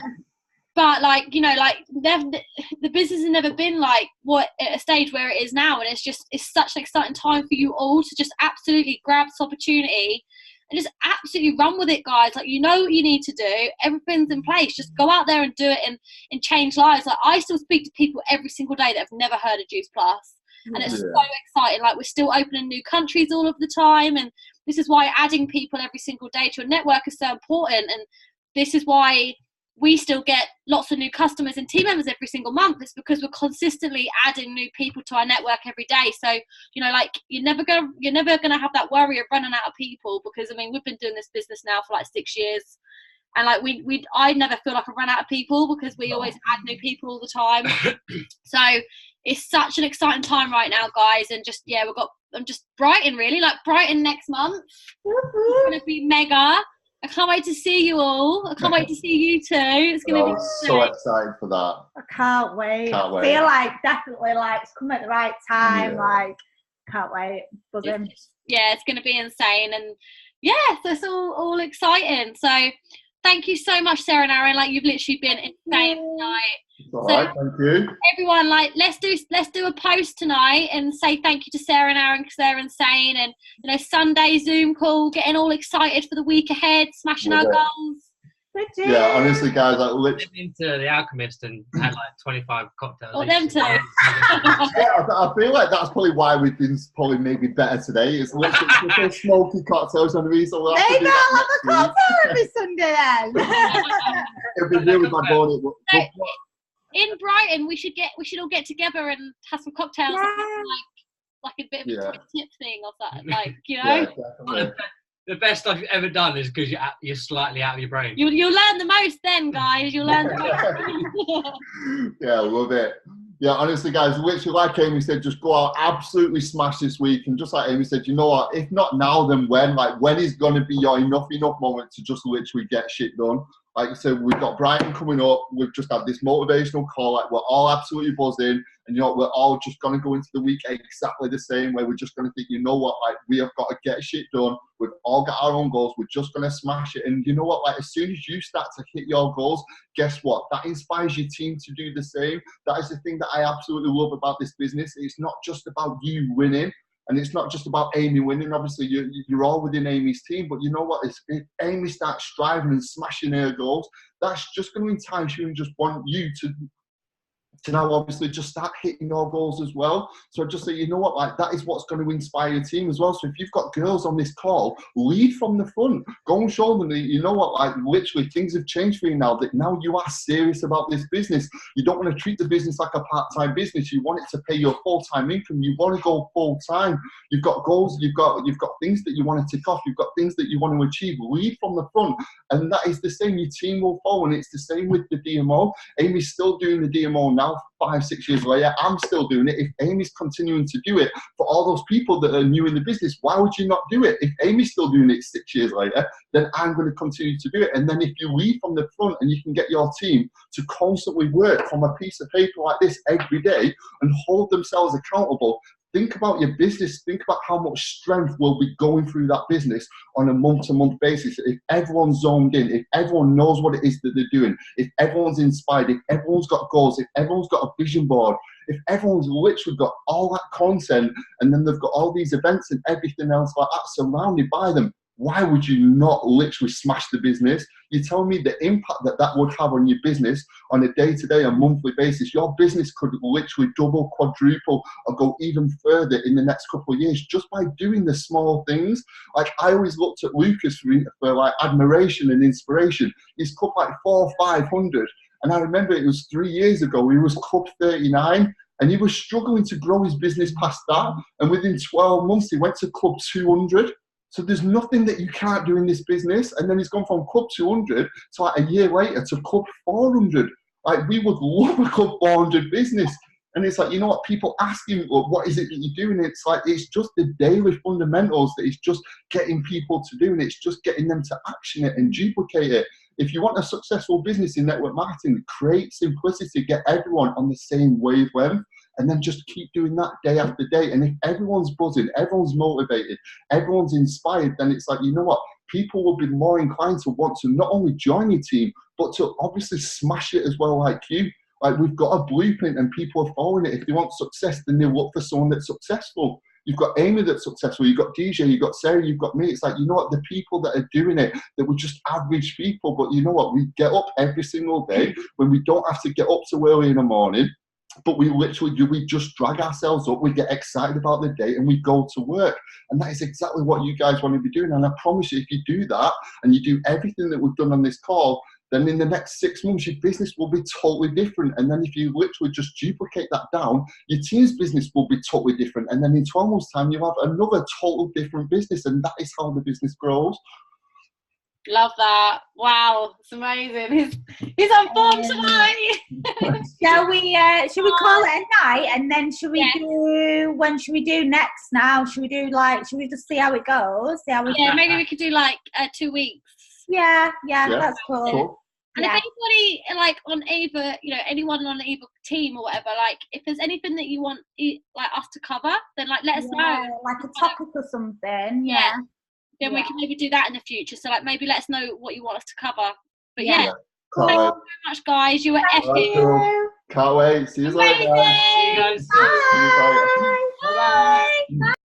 But, like, you know, like, the business has never been like what at a stage where it is now, and it's such an exciting time for you all to just absolutely grab this opportunity and just absolutely run with it, guys. Like, you know what you need to do. Everything's in place. Just go out there and do it and change lives. Like, I still speak to people every single day that have never heard of Juice Plus, and it's so exciting. Like, we're still opening new countries all of the time, and this is why adding people every single day to a network is so important. And this is why we still get lots of new customers and team members every single month. It's because we're consistently adding new people to our network every day. So, you know, like, you're never gonna have that worry of running out of people, because, I mean, we've been doing this business now for like 6 years, and like I never feel like I run out of people, because we always add new people all the time. So it's such an exciting time right now, guys. And just, yeah, I'm just Brighton, really, like, Brighton next month. It's gonna be mega. I can't wait to see you all. I can't wait to see you too. It's going to be so excited for that. I can't wait. I feel like definitely like it's come at the right time. Yeah. Like, can't wait. Buzzing. It's going to be insane. And yeah, so it's all exciting. So thank you so much, Sarah and Aaron. Like, you've literally been insane tonight. All right, thank you. Everyone, like, let's do a post tonight and say thank you to Sarah and Aaron, because they're insane. And, you know, Sunday Zoom call, getting all excited for the week ahead, smashing our goals. Yeah, honestly, guys, I literally into the Alchemist and had like 25 cocktails. Oh, them too. Yeah, I feel like that's probably why we've been probably maybe better today. It's literally smoky cocktails on the reason. We'll have to do have a cocktail every Sunday then. It'll be really my body. In Brighton, we should all get together and have some cocktails, like a bit of a tip thing or that, like, you know. Yeah, the best stuff you've ever done is because you're slightly out of your brain. You'll learn the most then, guys. You'll learn the most. Yeah, love it. Yeah, honestly, guys, literally, like Amy said, just go out, absolutely smash this week. And just like Amy said, you know what? If not now, then when? Like, when is going to be your enough moment to just literally get shit done? Like I said, we've got Brighton coming up. We've just had this motivational call. Like, we're all absolutely buzzing. And, you know, we're all just going to go into the week exactly the same way. We're just going to think, you know what? Like, we have got to get shit done. We've all got our own goals. We're just going to smash it. And you know what? Like, as soon as you start to hit your goals, guess what? That inspires your team to do the same. That is the thing that I absolutely love about this business. It's not just about you winning. And it's not just about Amy winning. Obviously, you're all within Amy's team. But you know what? If Amy starts striving and smashing her goals, that's just going to entice you and just want you to now obviously just start hitting your goals as well. So just say, you know what, like, that is what's going to inspire your team as well. So if you've got girls on this call, lead from the front. Go and show them that, you know what, like, literally things have changed for you now, that now you are serious about this business. You don't want to treat the business like a part-time business. You want it to pay your full-time income. You want to go full-time. You've got goals. You've got things that you want to tick off. You've got things that you want to achieve. Lead from the front. And that is the same. Your team will follow. And it's the same with the DMO. Amy's still doing the DMO now. now, 5-6 years later, I'm still doing it. If Amy's continuing to do it, for all those people that are new in the business, why would you not do it? If Amy's still doing it 6 years later, then I'm going to continue to do it. And then if you lead from the front and you can get your team to constantly work from a piece of paper like this every day and hold themselves accountable, think about your business. Think about how much strength will be going through that business on a month-to-month basis. If everyone's zoned in, if everyone knows what it is that they're doing, if everyone's inspired, if everyone's got goals, if everyone's got a vision board, if everyone's literally got all that content and then they've got all these events and everything else like that surrounded by them, why would you not literally smash the business? You tell me the impact that that would have on your business on a day-to-day and monthly basis. Your business could literally double, quadruple, or go even further in the next couple of years just by doing the small things. Like, I always looked at Lucas for like admiration and inspiration. He's club like 400 or 500, and I remember it was 3 years ago. He was club 39. And he was struggling to grow his business past that. And within 12 months, he went to club 200. So there's nothing that you can't do in this business. And then he's gone from club 200 to like a year later to club 400. Like, we would love a club 400 business. And it's like, you know what, people ask him, well, what is it that you're doing? It's like, it's just the daily fundamentals that it's just getting people to do. And it's just getting them to action it and duplicate it. If you want a successful business in network marketing, create simplicity, get everyone on the same wavelength, and then just keep doing that day after day. And if everyone's buzzing, everyone's motivated, everyone's inspired, then it's like, you know what, people will be more inclined to want to not only join your team, but to obviously smash it as well like you. Like, we've got a blueprint and people are following it. If they want success, then they look for someone that's successful. You've got Amy that's successful, you've got DJ, you've got Sarah, you've got me. It's like, you know what, the people that are doing it, that were just average people, but you know what, we get up every single day when we don't have to get up so early in the morning, but we literally do, we just drag ourselves up, we get excited about the day and we go to work. And that is exactly what you guys want to be doing. And I promise you, if you do that and you do everything that we've done on this call, then in the next 6 months, your business will be totally different. And then if you literally just duplicate that down, your team's business will be totally different. And then in 12 months' time, you'll have another total different business. And that is how the business grows. Love that. Wow, it's amazing. He's on form tonight. Shall we call it a night, and then should we do, when should we do next now? Should we do like, should we just see how it goes? Maybe we could do like 2 weeks. Yeah, that's cool. And if anybody, like, on either, you know, anyone on either team or whatever, like, if there's anything that you want, like, us to cover, then, like, let us know. Like a topic or something. Yeah. Then we can maybe do that in the future. So, like, maybe let us know what you want us to cover. But thank you very much, guys. You were epic. Can't wait. See you later. See you guys soon. Bye. Bye. Bye.